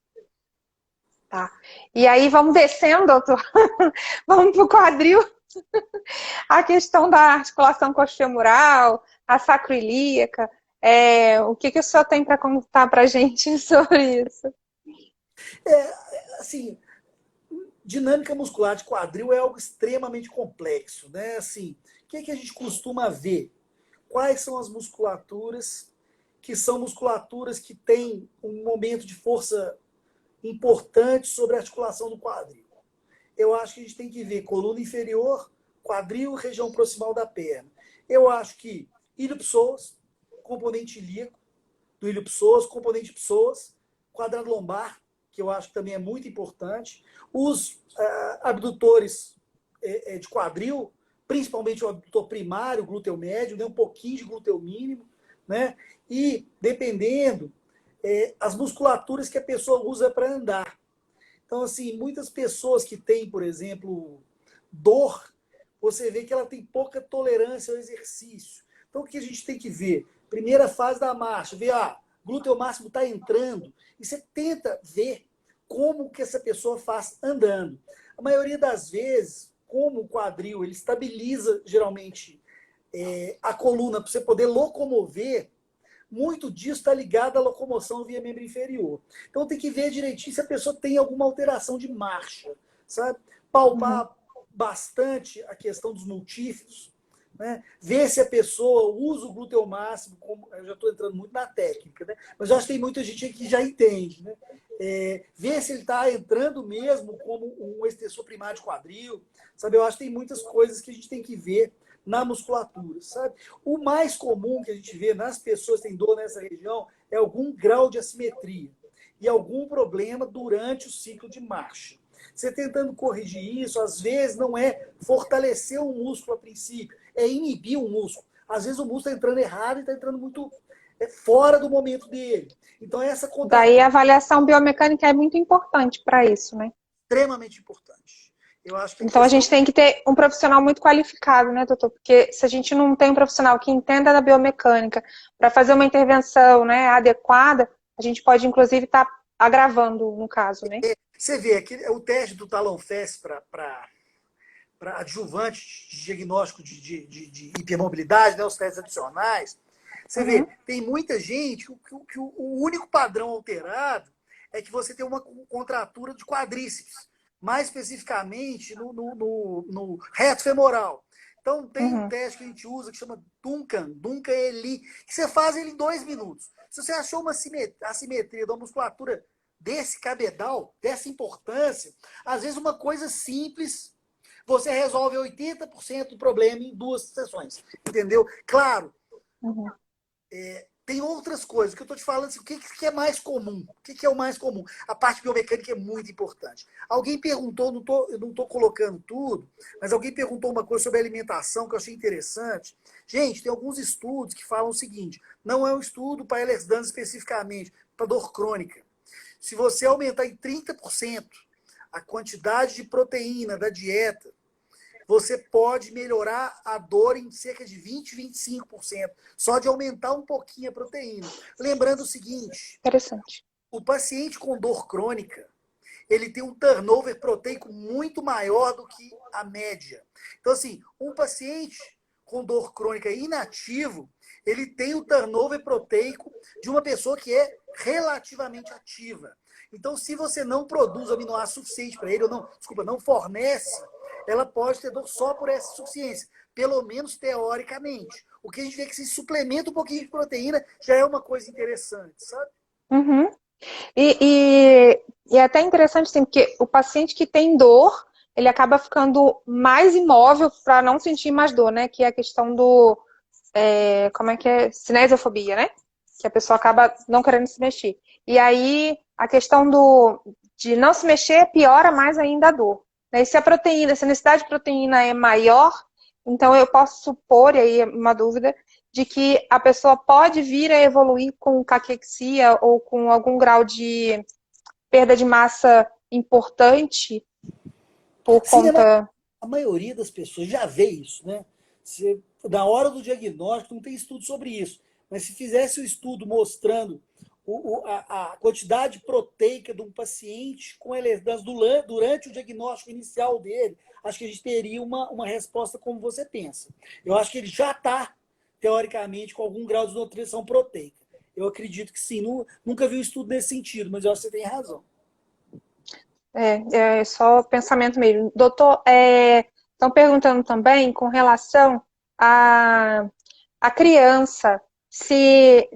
Tá. E aí vamos descendo, doutor. Vamos para o quadril. A questão da articulação coxofemoral, a sacroiliaca. O que o senhor tem para contar para a gente sobre isso? Assim, dinâmica muscular de quadril é algo extremamente complexo, né? Assim, o que a gente costuma ver? Quais são as musculaturas que são musculaturas que têm um momento de força importante sobre a articulação do quadril? Eu acho que a gente tem que ver coluna inferior, quadril, região proximal da perna. Eu acho que ilho-psoas, componente ilíaco do ilho-psoas, componente psoas, quadrado lombar, que eu acho que também é muito importante, os abdutores de quadril, principalmente o abdutor primário, o glúteo médio, né, um pouquinho de glúteo mínimo, né, e dependendo, as musculaturas que a pessoa usa para andar. Então, assim, muitas pessoas que têm, por exemplo, dor, você vê que ela tem pouca tolerância ao exercício. Então, o que a gente tem que ver? Primeira fase da marcha, ver, glúteo máximo está entrando, e você tenta ver como que essa pessoa faz andando. A maioria das vezes, como o quadril, ele estabiliza, geralmente, a coluna para você poder locomover, muito disso está ligado à locomoção via membro inferior. Então tem que ver direitinho se a pessoa tem alguma alteração de marcha, sabe? Palpar bastante a questão dos multífidos, né? Ver se a pessoa usa o glúteo máximo, como, eu já estou entrando muito na técnica, né? Mas eu acho que tem muita gente que já entende, né? Ver se ele está entrando mesmo como um extensor primário de quadril, sabe? Eu acho que tem muitas coisas que a gente tem que ver na musculatura, sabe? O mais comum que a gente vê nas pessoas que têm dor nessa região é algum grau de assimetria e algum problema durante o ciclo de marcha. Você tentando corrigir isso, às vezes não é fortalecer um músculo a princípio, é inibir um músculo. Às vezes o músculo está entrando errado e está entrando muito fora do momento dele. Então essa Daí a avaliação biomecânica é muito importante para isso, né? Extremamente importante. Eu acho que então a gente tem que ter um profissional muito qualificado, né, doutor? Porque se a gente não tem um profissional que entenda da biomecânica para fazer uma intervenção, né, adequada, a gente pode, inclusive, estar agravando no caso, né? Você vê, aqui, o teste do Talon FES para adjuvante de diagnóstico de hipermobilidade, né, os testes adicionais, você vê, tem muita gente que o único padrão alterado é que você tem uma contratura de quadríceps, mais especificamente no reto femoral. Então, tem um teste que a gente usa que chama Duncan Eli, que você faz ele em 2 minutos. Se você achou uma assimetria da musculatura desse cabedal, dessa importância, às vezes uma coisa simples, você resolve 80% do problema em 2 sessões. Entendeu? Claro, tem outras coisas que eu estou te falando, assim, o que é mais comum? O que é o mais comum? A parte biomecânica é muito importante. Alguém perguntou, eu não estou colocando tudo, mas alguém perguntou uma coisa sobre alimentação que eu achei interessante. Gente, tem alguns estudos que falam o seguinte, não é um estudo para Ehlers-Danlos especificamente, para dor crônica. Se você aumentar em 30% a quantidade de proteína da dieta, você pode melhorar a dor em cerca de 20, 25%, só de aumentar um pouquinho a proteína. Lembrando o seguinte, Interessante. o paciente com dor crônica, ele tem um turnover proteico muito maior do que a média. Então, assim, um paciente com dor crônica inativo, ele tem o turnover proteico de uma pessoa que é relativamente ativa. Então, se você não produz aminoácido suficiente para ele, ou não, desculpa, não fornece, ela pode ter dor só por essa insuficiência, pelo menos teoricamente. O que a gente vê é que se suplementa um pouquinho de proteína já é uma coisa interessante, sabe? Uhum. E é até interessante, assim, porque o paciente que tem dor, ele acaba ficando mais imóvel para não sentir mais dor, né? Que é a questão do, como é que é? Cinesiofobia, né? Que a pessoa acaba não querendo se mexer. E aí, a questão de não se mexer piora mais ainda a dor. Né? E se a proteína, se a necessidade de proteína é maior, então eu posso supor, e aí é uma dúvida, de que a pessoa pode vir a evoluir com caquexia ou com algum grau de perda de massa importante por Sim, conta. a maioria das pessoas já vê isso, né? Na hora do diagnóstico, não tem estudo sobre isso. Mas se fizesse o estudo mostrando a quantidade proteica de um paciente com LSD durante o diagnóstico inicial dele, acho que a gente teria uma resposta como você pensa. Eu acho que ele já está, teoricamente, com algum grau de nutrição proteica. Eu acredito que sim. Nunca vi um estudo nesse sentido, mas eu acho que você tem razão. É só pensamento mesmo. Doutor, estão perguntando também com relação à, à criança, se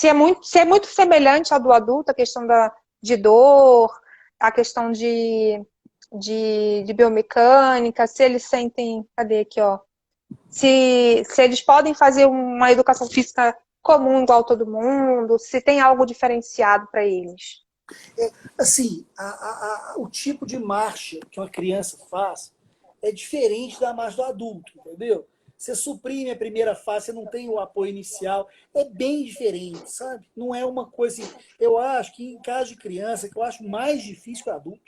é muito semelhante à do adulto, a questão de dor, a questão de biomecânica, se eles sentem, cadê aqui, ó, se eles podem fazer uma educação física comum igual todo mundo, se tem algo diferenciado para eles. Assim, o tipo de marcha que uma criança faz é diferente da marcha do adulto, entendeu? Você suprime a primeira fase, você não tem o apoio inicial, é bem diferente, sabe? Não é uma coisa assim. Eu acho que em caso de criança, que eu acho mais difícil que o adulto,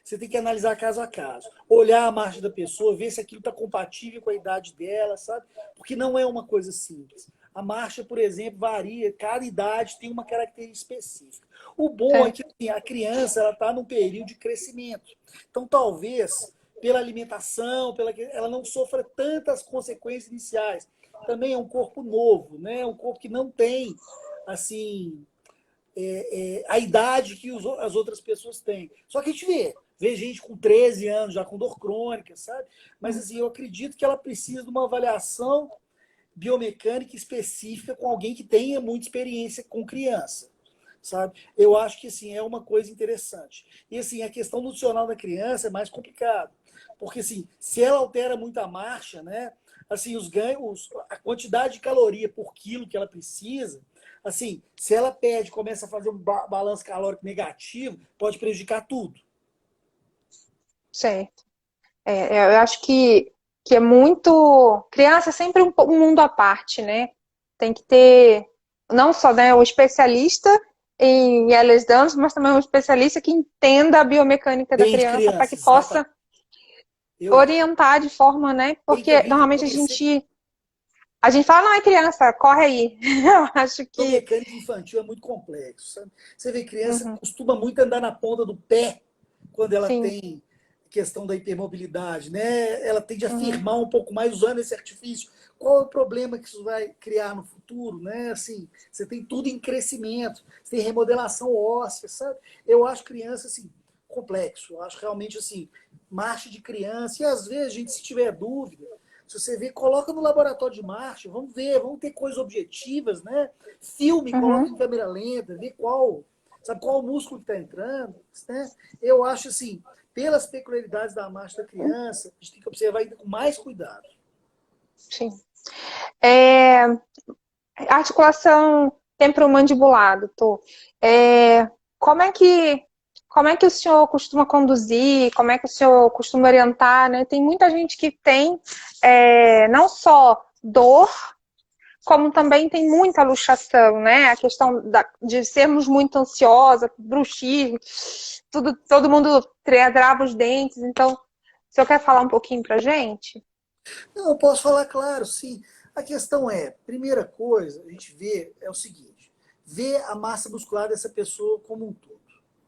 você tem que analisar caso a caso, olhar a marcha da pessoa, ver se aquilo está compatível com a idade dela, sabe? Porque não é uma coisa simples. A marcha, por exemplo, varia, cada idade tem uma característica específica. O bom é que assim, a criança está num período de crescimento. Então, talvez, pela alimentação, ela não sofra tantas consequências iniciais. Também é um corpo novo, né? Um corpo que não tem, assim, a idade que as outras pessoas têm. Só que a gente vê gente com 13 anos já com dor crônica, sabe? Mas assim, eu acredito que ela precisa de uma avaliação biomecânica específica com alguém que tenha muita experiência com criança, sabe? Eu acho que assim é uma coisa interessante. E assim, a questão nutricional da criança é mais complicado, porque assim, se ela altera muito a marcha, né? Assim, os ganhos, a quantidade de caloria por quilo que ela precisa, assim, se ela perde, começa a fazer um balanço calórico negativo, pode prejudicar tudo. Certo. Eu acho que é muito. Criança é sempre um mundo à parte, né? Tem que ter não só, né, o especialista em LSD, mas também um especialista que entenda a biomecânica da Desde criança para criança, que exatamente. possa Eu acho. orientar de forma, né? Tem Porque também que normalmente conhecer a gente fala, não é criança, corre aí. Eu acho o que. mecânico infantil é muito complexo, sabe? Você vê criança Uhum, costuma muito andar na ponta do pé quando ela sim. tem questão da hipermobilidade, né? Ela tende a Uhum, firmar um pouco mais usando esse artifício. Qual é o problema que isso vai criar no futuro, né? Assim, você tem tudo em crescimento, você tem remodelação óssea, sabe? Eu acho criança assim complexo. Eu acho realmente assim, marcha de criança e às vezes a gente se tiver dúvida, se você vê, coloca no laboratório de marcha, vamos ver, vamos ter coisas objetivas, né? Filme, coloca uhum. em câmera lenta, vê qual músculo que está entrando, né? Eu acho assim, pelas peculiaridades da marcha da criança, a gente tem que observar ainda com mais cuidado. Sim. É, articulação temporomandibular, doutor. É, como é que como é que o senhor costuma conduzir? Como é que o senhor costuma orientar, né? Tem muita gente que tem não só dor, como também tem muita luxação, né? A questão de sermos muito ansiosa, bruxismo, tudo, todo mundo trava os dentes. Então, o senhor quer falar um pouquinho pra gente? Não, eu posso falar, claro, sim. A questão é, primeira coisa, a gente vê é o seguinte, ver a massa muscular dessa pessoa como um todo.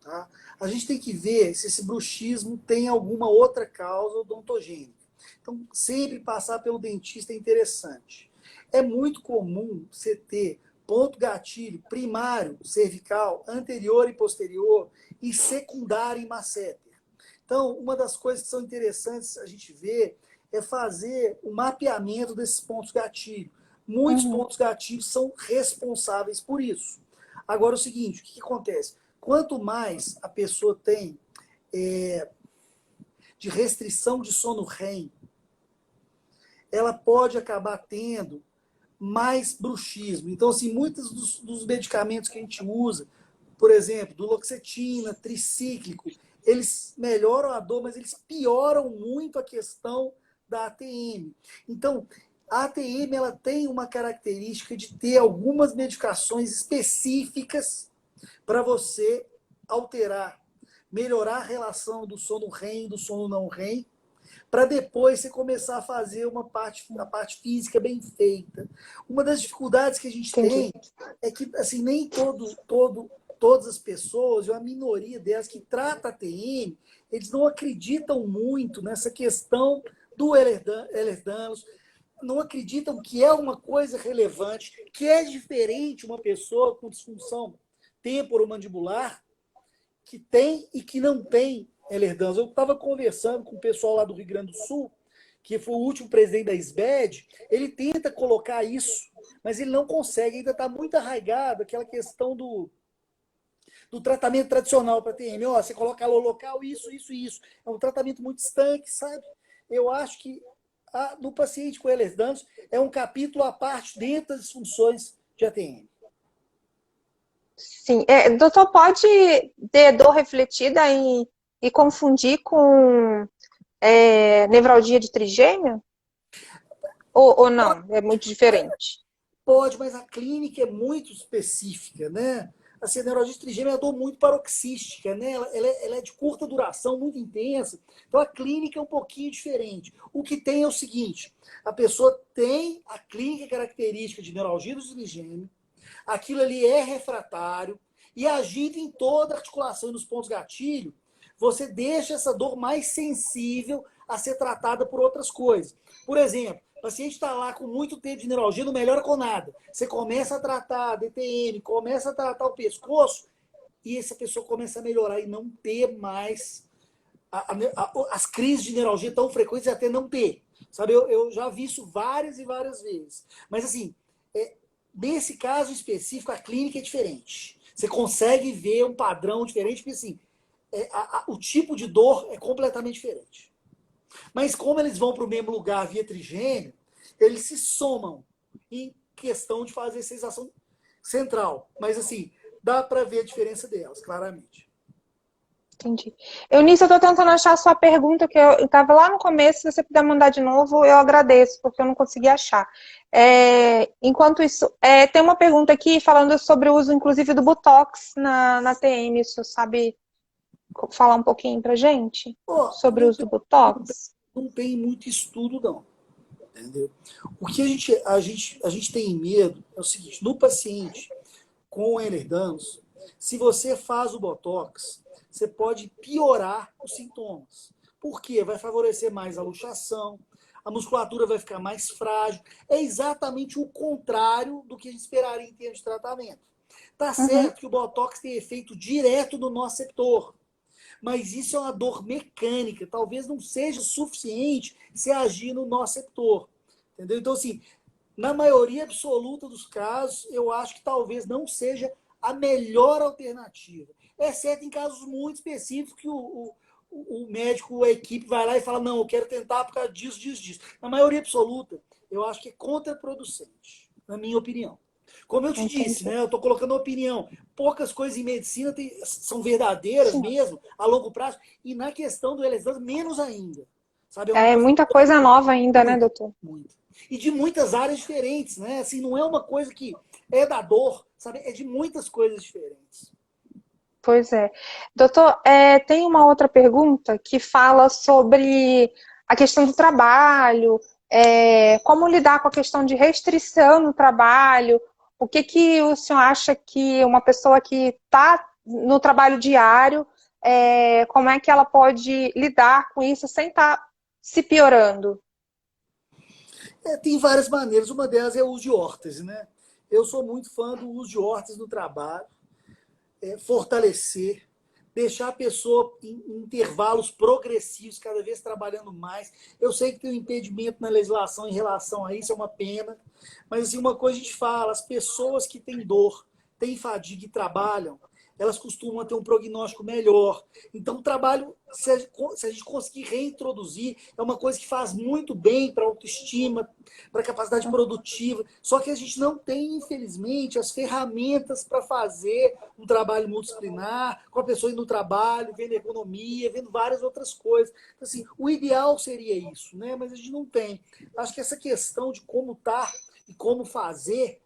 Tá? A gente tem que ver se esse bruxismo tem alguma outra causa odontogênica. Então, sempre passar pelo dentista é interessante. É muito comum você ter ponto gatilho primário, cervical, anterior e posterior e secundário em masseter. Então, uma das coisas que são interessantes a gente ver é fazer o mapeamento desses pontos gatilho. Muitos Uhum, pontos gatilhos são responsáveis por isso. Agora, o seguinte, o que acontece? Quanto mais a pessoa tem de restrição de sono REM, ela pode acabar tendo mais bruxismo. Então, assim, muitos dos medicamentos que a gente usa, por exemplo, duloxetina, tricíclico, eles melhoram a dor, mas eles pioram muito a questão da ATM. Então, a ATM ela tem uma característica de ter algumas medicações específicas para você alterar, melhorar a relação do sono REM e do sono não REM, para depois você começar a fazer a parte física bem feita. Uma das dificuldades que a gente entendi. tem é que assim, nem todas as pessoas, ou a minoria delas que trata a TM, eles não acreditam muito nessa questão do Ehlers-Danlos, não acreditam que é uma coisa relevante, que é diferente uma pessoa com disfunção temporomandibular que tem e que não tem Ehlers-Danlos. Eu estava conversando com o pessoal lá do Rio Grande do Sul, que foi o último presidente da SBED, ele tenta colocar isso, mas ele não consegue, ainda está muito arraigado aquela questão do tratamento tradicional para TM. Ó, você coloca alô local, isso. É um tratamento muito estanque, sabe? Eu acho que no paciente com Ehlers-Danlos é um capítulo à parte dentro das disfunções de ATM. Sim, doutor, pode ter dor refletida e confundir com nevralgia de trigêmeo? Ou não? É muito diferente. Pode, mas a clínica é muito específica, né? Assim, a neuralgia trigêmea é uma dor muito paroxística, né? Ela é de curta duração, muito intensa. Então a clínica é um pouquinho diferente. O que tem é o seguinte: a pessoa tem a clínica característica de neuralgia do trigêmeo, aquilo ali é refratário e agita em toda a articulação e nos pontos gatilho, você deixa essa dor mais sensível a ser tratada por outras coisas. Por exemplo, o paciente está lá com muito tempo de neuralgia, não melhora com nada. Você começa a tratar a DTM, começa a tratar o pescoço, e essa pessoa começa a melhorar e não ter mais as crises de neuralgia tão frequentes e até não ter. Sabe, eu já vi isso várias e várias vezes. Mas assim, nesse caso específico, a clínica é diferente. Você consegue ver um padrão diferente, porque assim, o tipo de dor é completamente diferente. Mas como eles vão para o mesmo lugar via trigêmeo, eles se somam em questão de fazer sensação central. Mas assim, dá para ver a diferença delas, claramente. Entendi. Eunice, eu estou tentando achar a sua pergunta, que eu estava lá no começo. Se você puder mandar de novo, eu agradeço, porque eu não consegui achar. Enquanto isso, tem uma pergunta aqui falando sobre o uso, inclusive, do Botox na TM. Isso sabe falar um pouquinho para gente Pô, sobre o uso do Botox? não tem muito estudo, não. Entendeu? O que a gente tem medo é o seguinte: no paciente com Ehlers-Danlos, se você faz o Botox, você pode piorar os sintomas. Por quê? Vai favorecer mais a luxação, a musculatura vai ficar mais frágil. É exatamente o contrário do que a gente esperaria em termos de tratamento. Tá Uhum, certo que o Botox tem efeito direto no nociceptor, mas isso é uma dor mecânica, talvez não seja suficiente se agir no nociceptor. Entendeu? Então, assim, na maioria absoluta dos casos, eu acho que talvez não seja a melhor alternativa. Exceto em casos muito específicos que o médico, a equipe vai lá e fala, não, eu quero tentar por causa disso. Na maioria absoluta, eu acho que é contraproducente, na minha opinião. Como eu te disse, entendi. né? Eu estou colocando opinião. Poucas coisas em medicina são verdadeiras Sim. mesmo, a longo prazo, e na questão do LSD, menos ainda. Sabe? É uma É coisa muita coisa nova ainda, né, muito, doutor? muito. E de muitas áreas diferentes, né? Assim, não é uma coisa que é da dor, sabe? É de muitas coisas diferentes. Pois é. Doutor, tem uma outra pergunta que fala sobre a questão do trabalho, como lidar com a questão de restrição no trabalho, o que que o senhor acha que uma pessoa que está no trabalho diário, como é que ela pode lidar com isso sem estar se piorando? Tem várias maneiras, uma delas é o uso de órtese, né? Eu sou muito fã do uso de órtese no trabalho, fortalecer, deixar a pessoa em intervalos progressivos, cada vez trabalhando mais. Eu sei que tem um impedimento na legislação em relação a isso, é uma pena, mas assim, uma coisa a gente fala, as pessoas que têm dor, têm fadiga e trabalham, elas costumam ter um prognóstico melhor. Então, o trabalho, se a gente conseguir reintroduzir, é uma coisa que faz muito bem para a autoestima, para a capacidade produtiva. Só que a gente não tem, infelizmente, as ferramentas para fazer um trabalho multidisciplinar, com a pessoa indo no trabalho, vendo economia, vendo várias outras coisas. Então, assim, o ideal seria isso, né? Mas a gente não tem. Acho que essa questão de como estar e como fazer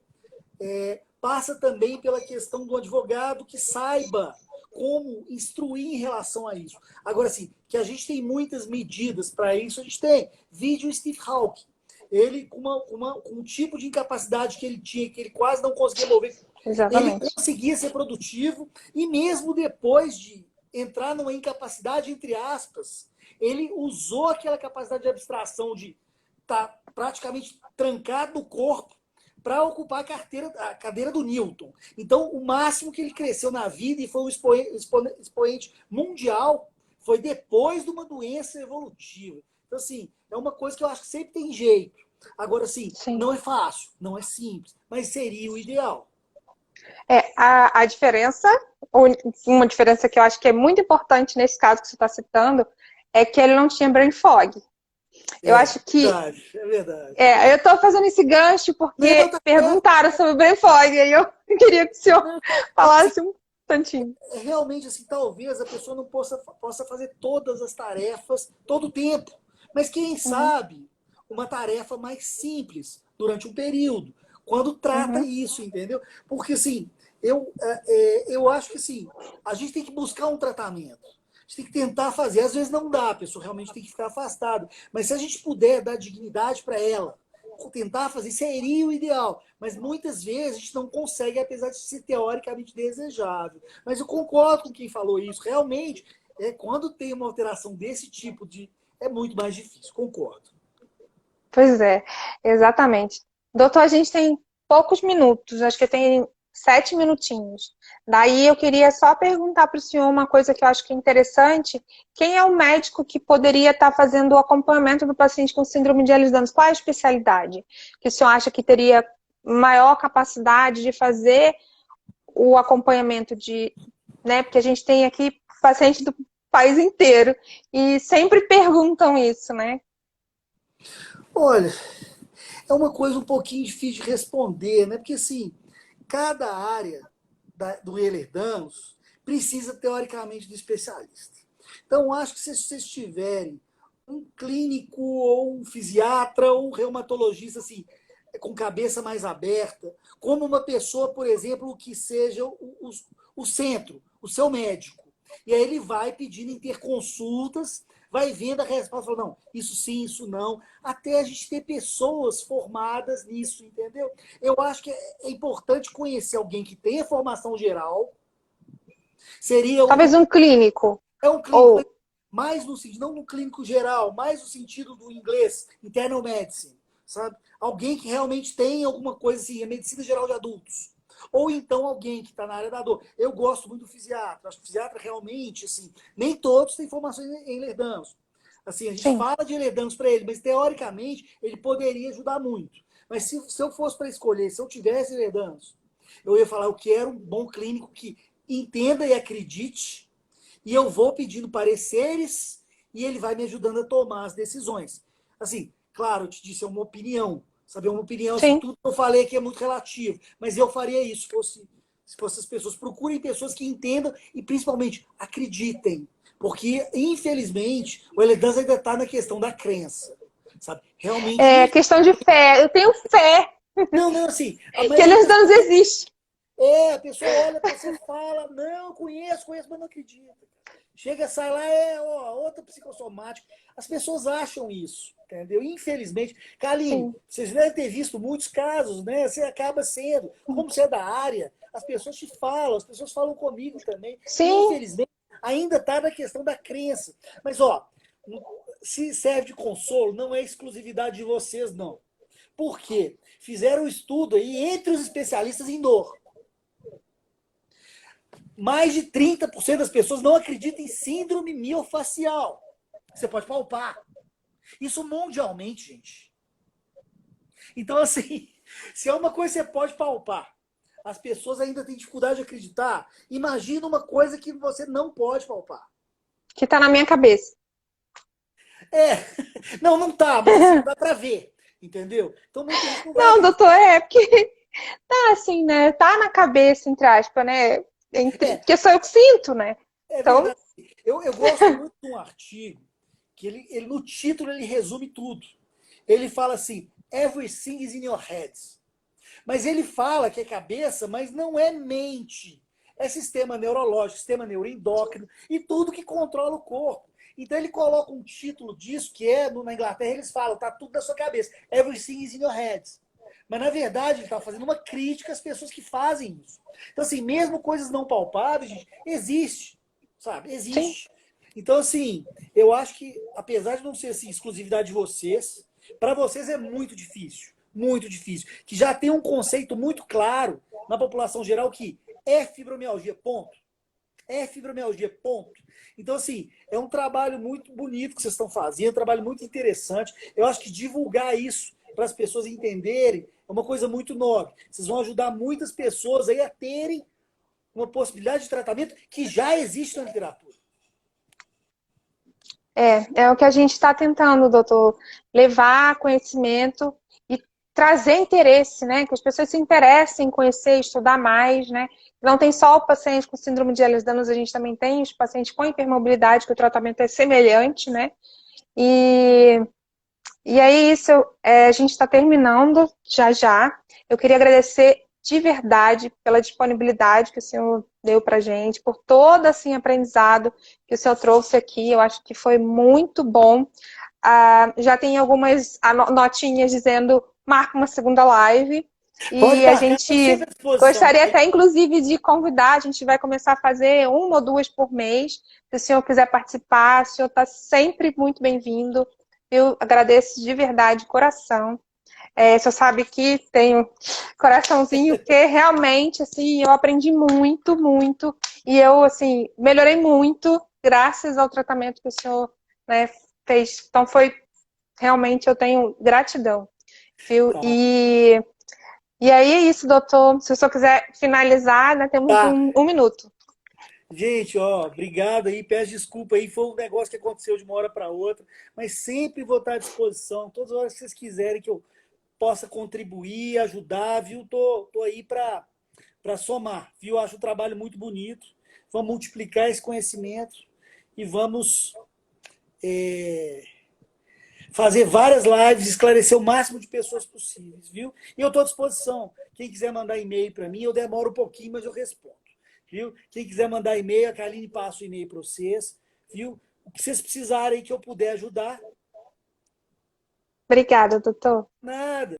passa também pela questão do advogado que saiba como instruir em relação a isso. Agora, assim, que a gente tem muitas medidas para isso, a gente tem. Vídeo Steve Hawking. Ele, com um tipo de incapacidade que ele tinha, que ele quase não conseguia mover, ele Exatamente. conseguia ser produtivo e mesmo depois de entrar numa incapacidade, entre aspas, ele usou aquela capacidade de abstração de estar praticamente trancado no corpo para ocupar a cadeira do Newton. Então, o máximo que ele cresceu na vida e foi um expoente mundial foi depois de uma doença evolutiva. Então, assim, é uma coisa que eu acho que sempre tem jeito. Agora, assim, Sim. não é fácil, não é simples, mas seria o ideal. A diferença, ou uma diferença que eu acho que é muito importante nesse caso que você está citando, é que ele não tinha brain fog. Eu acho que Verdade, é verdade. eu estou fazendo esse gancho Não, porque tá certo. perguntaram sobre o brain fog, e eu queria que o senhor Não, é assim, falasse um tantinho. realmente assim, talvez a pessoa não possa fazer todas as tarefas todo o tempo. Mas quem Uhum, sabe uma tarefa mais simples durante um período, quando trata uhum. isso, entendeu? Porque assim, eu acho que assim, a gente tem que buscar um tratamento. A gente tem que tentar fazer. Às vezes não dá, a pessoa realmente tem que ficar afastada. Mas se a gente puder dar dignidade para ela, tentar fazer, seria o ideal. Mas muitas vezes a gente não consegue, apesar de ser teoricamente desejável. Mas eu concordo com quem falou isso. Realmente, quando tem uma alteração desse tipo é muito mais difícil, concordo. Pois é, exatamente. Doutor, a gente tem poucos minutos, acho que tem 7 minutinhos. Daí eu queria só perguntar para o senhor uma coisa que eu acho que é interessante. Quem é o médico que poderia estar fazendo o acompanhamento do paciente com síndrome de Ehlers-Danlos? Qual é a especialidade que o senhor acha que teria maior capacidade de fazer o acompanhamento né? Porque a gente tem aqui paciente do país inteiro e sempre perguntam isso, né? Olha, é uma coisa um pouquinho difícil de responder, né? Porque assim, cada área do Ehlers-Danlos precisa teoricamente de especialista. Então, acho que se vocês tiverem um clínico ou um fisiatra ou um reumatologista assim, com cabeça mais aberta, como uma pessoa, por exemplo, que seja o centro, o seu médico. E aí ele vai pedindo interconsultas, vai vendo a resposta, fala, não, isso sim, isso não, até a gente ter pessoas formadas nisso, entendeu? Eu acho que é importante conhecer alguém que tenha formação geral, seria Talvez um clínico. um clínico, Ou, mais no sentido, não no clínico geral, mais no sentido do inglês, internal medicine, sabe? Alguém que realmente tem alguma coisa assim, a medicina geral de adultos. Ou então alguém que está na área da dor. Eu gosto muito do fisiatra. Acho que o fisiatra realmente, assim, nem todos têm formação em Ehlers-Danlos. Assim, a gente sim, fala de Ehlers-Danlos para ele, mas teoricamente ele poderia ajudar muito. Mas se eu fosse para escolher, se eu tivesse Ehlers-Danlos, eu ia falar, eu quero um bom clínico que entenda e acredite e eu vou pedindo pareceres e ele vai me ajudando a tomar as decisões. Assim, claro, eu te disse, é uma opinião. Sabe, é uma opinião, assim, sim. tudo que eu falei aqui é muito relativo. Mas eu faria isso se fosse as pessoas. Procurem pessoas que entendam e, principalmente, acreditem. Porque, infelizmente, o Elegância ainda está na questão da crença. sabe? Realmente É isso. questão de fé. Eu tenho fé Não, não, assim, a que maioria eles das não existem. a pessoa olha para você e fala, não, conheço, mas não acredita. Chega, sai lá, outra psicossomática. As pessoas acham isso, entendeu? Infelizmente. Kaline, Sim, vocês devem ter visto muitos casos, né? Você acaba sendo, como você é da área, as pessoas te falam, as pessoas falam comigo também. sim, Infelizmente, ainda está na questão da crença. Mas, ó, se serve de consolo, não é exclusividade de vocês, não. Por quê? Fizeram um estudo aí entre os especialistas em dor. Mais de 30% das pessoas não acreditam em síndrome miofacial. Você pode palpar. Isso mundialmente, gente. Então, assim, se é uma coisa que você pode palpar, as pessoas ainda têm dificuldade de acreditar, imagina uma coisa que você não pode palpar. que tá na minha cabeça. É, não, não tá, mas assim, dá pra ver, entendeu? Então muita gente não vai Não, acreditar. doutor, é porque tá assim, né? Tá na cabeça, entre aspas, né? É, Porque sou eu que sinto, né? é Então, verdade. Eu gosto muito de um artigo que ele no título ele resume tudo. Ele fala assim: everything is in your head. Mas ele fala que é cabeça, mas não é mente. É sistema neurológico, sistema neuroendócrino e tudo que controla o corpo. Então ele coloca um título disso, que é, na Inglaterra eles falam, tá tudo na sua cabeça. Everything is in your head. Mas na verdade ele está fazendo uma crítica às pessoas que fazem isso. Então assim, mesmo coisas não palpáveis, gente, existe, sabe? sim. Existe. Então assim, eu acho que apesar de não ser assim, exclusividade de vocês, para vocês é muito difícil. Muito difícil. Que já tem um conceito muito claro na população geral que é fibromialgia, ponto. É fibromialgia, ponto. Então, assim, é um trabalho muito bonito que vocês estão fazendo, um trabalho muito interessante. Eu acho que divulgar isso para as pessoas entenderem é uma coisa muito nobre. Vocês vão ajudar muitas pessoas aí a terem uma possibilidade de tratamento que já existe na literatura. É o que a gente está tentando, doutor, levar conhecimento e trazer interesse, né? Que as pessoas se interessem em conhecer, estudar mais, né? Não tem só o paciente com síndrome de Ehlers-Danlos, a gente também tem os pacientes com hipermobilidade, que o tratamento é semelhante, né? E, e aí, isso, a gente está terminando já já. Eu queria agradecer de verdade pela disponibilidade que o senhor deu para a gente, por todo assim, aprendizado que o senhor trouxe aqui. Eu acho que foi muito bom. Já tem algumas notinhas dizendo marca uma segunda live. Pode E a marcar, estou gente sempre à disposição. gostaria até, inclusive, de convidar. A gente vai começar a fazer uma ou duas por mês. Se o senhor quiser participar, o senhor está sempre muito bem-vindo. Eu agradeço de verdade, de coração. O senhor sabe que tenho coraçãozinho, porque realmente, assim, eu aprendi muito, muito. E eu, assim, melhorei muito graças ao tratamento que o senhor, né, fez. Então, foi realmente, eu tenho gratidão, viu? Tá. E aí é isso, doutor. Se o senhor quiser finalizar, né, temos Tá. um minuto. Gente, ó, obrigado aí, peço desculpa aí, foi um negócio que aconteceu de uma hora para outra, mas sempre vou estar à disposição, todas as horas que vocês quiserem que eu possa contribuir, ajudar, viu? Tô aí para somar, viu? Acho o trabalho muito bonito, vamos multiplicar esse conhecimento e vamos fazer várias lives, esclarecer o máximo de pessoas possíveis, viu? E eu estou à disposição. Quem quiser mandar e-mail para mim, eu demoro um pouquinho, mas eu respondo, viu? Quem quiser mandar e-mail, a Kaline passa o e-mail para vocês, viu? O que vocês precisarem que eu puder ajudar, Obrigada, doutor. nada.